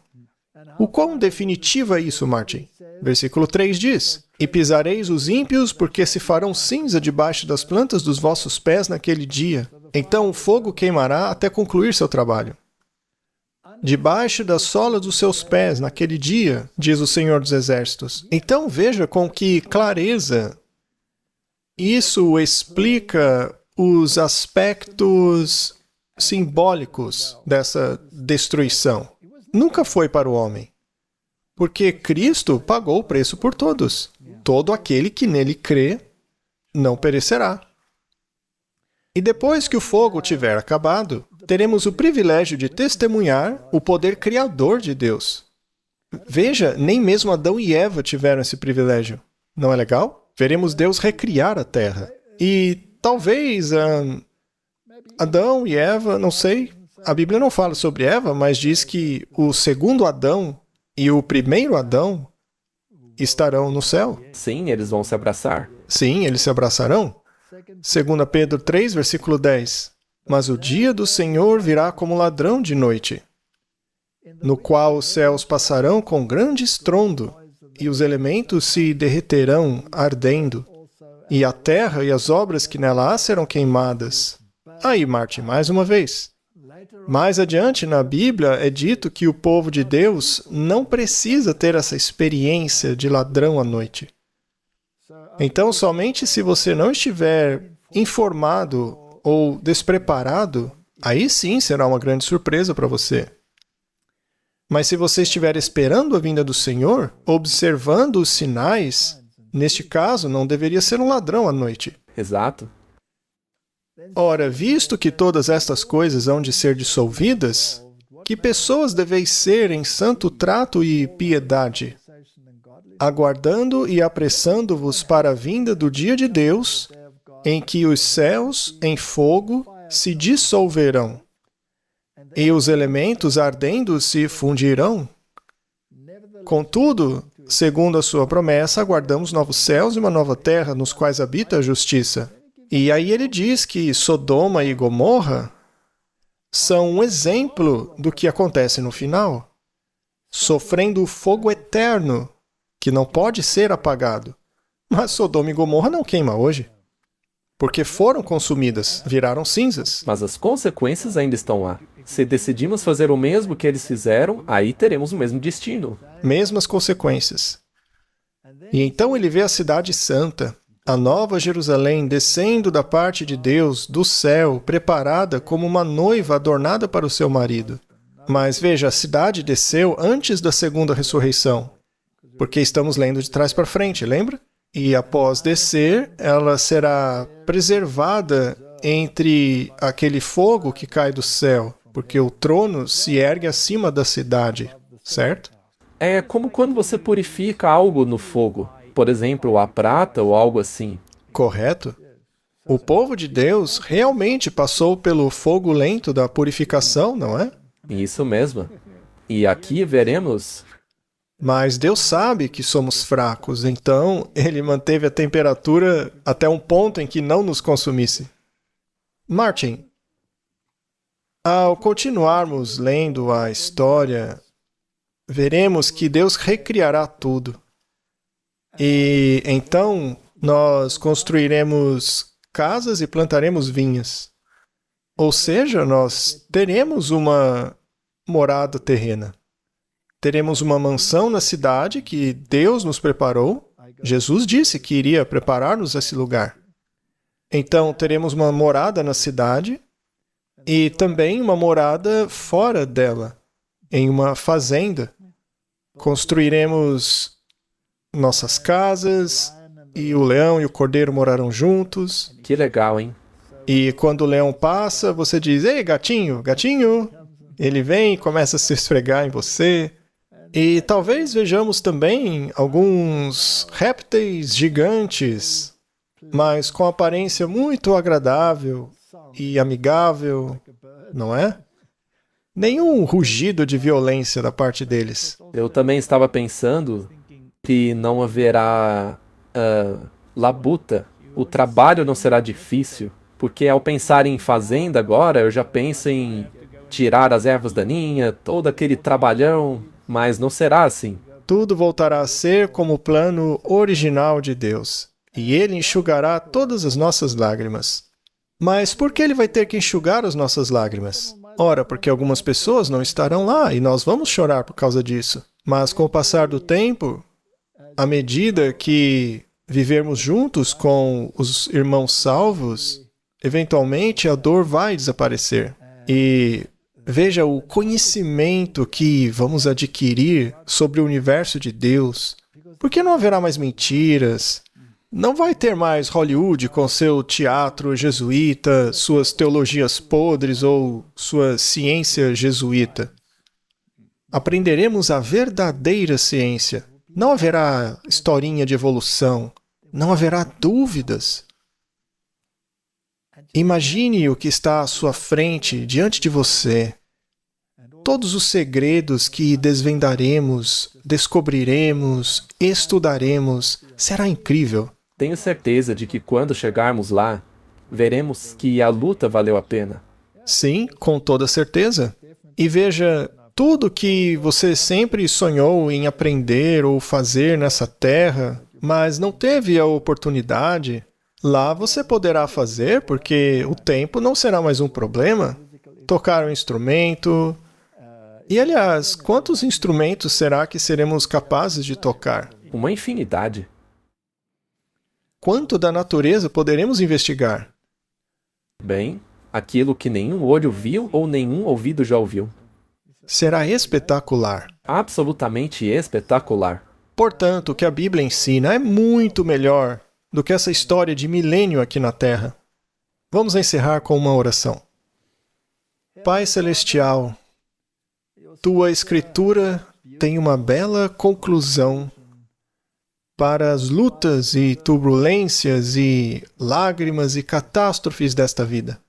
O quão definitivo é isso, Martin? Versículo 3 diz: E pisareis os ímpios, porque se farão cinza debaixo das plantas dos vossos pés naquele dia. Então o fogo queimará até concluir seu trabalho. Debaixo da sola dos seus pés naquele dia, diz o Senhor dos Exércitos. Então veja com que clareza isso explica os aspectos simbólicos dessa destruição. Nunca foi para o homem, porque Cristo pagou o preço por todos. Todo aquele que nele crê não perecerá. E depois que o fogo tiver acabado, teremos o privilégio de testemunhar o poder criador de Deus. Veja, nem mesmo Adão e Eva tiveram esse privilégio. Não é legal? Veremos Deus recriar a terra. E talvez Adão e Eva, não sei, a Bíblia não fala sobre Eva, mas diz que o segundo Adão e o primeiro Adão estarão no céu. Sim, eles vão se abraçar. Sim, eles se abraçarão. 2 Pedro 3, versículo 10. Mas o dia do Senhor virá como ladrão de noite, no qual os céus passarão com grande estrondo, e os elementos se derreterão ardendo, e a terra e as obras que nela há serão queimadas. Aí, Martin, mais uma vez. Mais adiante na Bíblia é dito que o povo de Deus não precisa ter essa experiência de ladrão à noite. Então, somente se você não estiver informado ou despreparado, aí sim será uma grande surpresa para você. Mas se você estiver esperando a vinda do Senhor, observando os sinais, neste caso, não deveria ser um ladrão à noite. Exato. Ora, visto que todas estas coisas hão de ser dissolvidas, que pessoas deveis ser em santo trato e piedade, aguardando e apressando-vos para a vinda do dia de Deus, em que os céus em fogo se dissolverão, e os elementos ardendo se fundirão. Contudo, segundo a sua promessa, aguardamos novos céus e uma nova terra, nos quais habita a justiça. E aí ele diz que Sodoma e Gomorra são um exemplo do que acontece no final, sofrendo o fogo eterno, que não pode ser apagado. Mas Sodoma e Gomorra não queima hoje, porque foram consumidas, viraram cinzas. Mas as consequências ainda estão lá. Se decidimos fazer o mesmo que eles fizeram, aí teremos o mesmo destino. Mesmas consequências. E então ele vê a cidade santa, a nova Jerusalém, descendo da parte de Deus, do céu, preparada como uma noiva adornada para o seu marido. Mas veja, a cidade desceu antes da segunda ressurreição, porque estamos lendo de trás para frente, lembra? E após descer, ela será preservada entre aquele fogo que cai do céu, porque o trono se ergue acima da cidade, certo? É como quando você purifica algo no fogo. Por exemplo, a prata ou algo assim. Correto? O povo de Deus realmente passou pelo fogo lento da purificação, não é? Isso mesmo. E aqui veremos... Mas Deus sabe que somos fracos, então Ele manteve a temperatura até um ponto em que não nos consumisse. Martin, ao continuarmos lendo a história, veremos que Deus recriará tudo. E então nós construiremos casas e plantaremos vinhas. Ou seja, nós teremos uma morada terrena. Teremos uma mansão na cidade que Deus nos preparou. Jesus disse que iria preparar-nos esse lugar. Então, teremos uma morada na cidade e também uma morada fora dela, em uma fazenda. Construiremos nossas casas e o leão e o cordeiro morarão juntos. Que legal, hein? E quando o leão passa, você diz, ei, gatinho, gatinho. Ele vem e começa a se esfregar em você. E talvez vejamos também alguns répteis gigantes, mas com aparência muito agradável e amigável, não é? Nenhum rugido de violência da parte deles. Eu também estava pensando que não haverá labuta. O trabalho não será difícil, porque ao pensar em fazenda agora, eu já penso em tirar as ervas daninhas, todo aquele trabalhão, mas não será assim. Tudo voltará a ser como o plano original de Deus, e Ele enxugará todas as nossas lágrimas. Mas por que Ele vai ter que enxugar as nossas lágrimas? Ora, porque algumas pessoas não estarão lá e nós vamos chorar por causa disso. Mas com o passar do tempo, à medida que vivermos juntos com os irmãos salvos, eventualmente a dor vai desaparecer. E veja o conhecimento que vamos adquirir sobre o universo de Deus. Porque não haverá mais mentiras. Não vai ter mais Hollywood com seu teatro jesuíta, suas teologias podres ou sua ciência jesuíta. Aprenderemos a verdadeira ciência. Não haverá historinha de evolução. Não haverá dúvidas. Imagine o que está à sua frente, diante de você. Todos os segredos que desvendaremos, descobriremos, estudaremos. Será incrível. Tenho certeza de que quando chegarmos lá, veremos que a luta valeu a pena. Sim, com toda certeza. E veja, tudo que você sempre sonhou em aprender ou fazer nessa terra, mas não teve a oportunidade, Lá você poderá fazer, porque o tempo não será mais um problema. Tocar um instrumento. E, aliás, quantos instrumentos será que seremos capazes de tocar? Uma infinidade. Quanto da natureza poderemos investigar? Bem, aquilo que nenhum olho viu ou nenhum ouvido já ouviu. Será espetacular. Absolutamente espetacular. Portanto, o que a Bíblia ensina é muito melhor do que essa história de milênio aqui na Terra. Vamos encerrar com uma oração. Pai Celestial, Tua Escritura tem uma bela conclusão para as lutas e turbulências e lágrimas e catástrofes desta vida.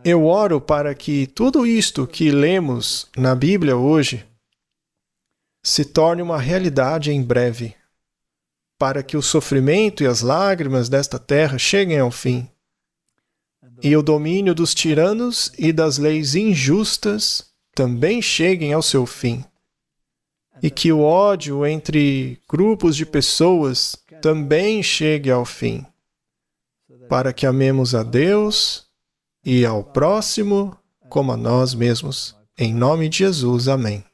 Eu oro para que tudo isto que lemos na Bíblia hoje se torne uma realidade em breve, para que o sofrimento e as lágrimas desta terra cheguem ao fim, e o domínio dos tiranos e das leis injustas também cheguem ao seu fim, e que o ódio entre grupos de pessoas também chegue ao fim, para que amemos a Deus e ao próximo como a nós mesmos. Em nome de Jesus, amém.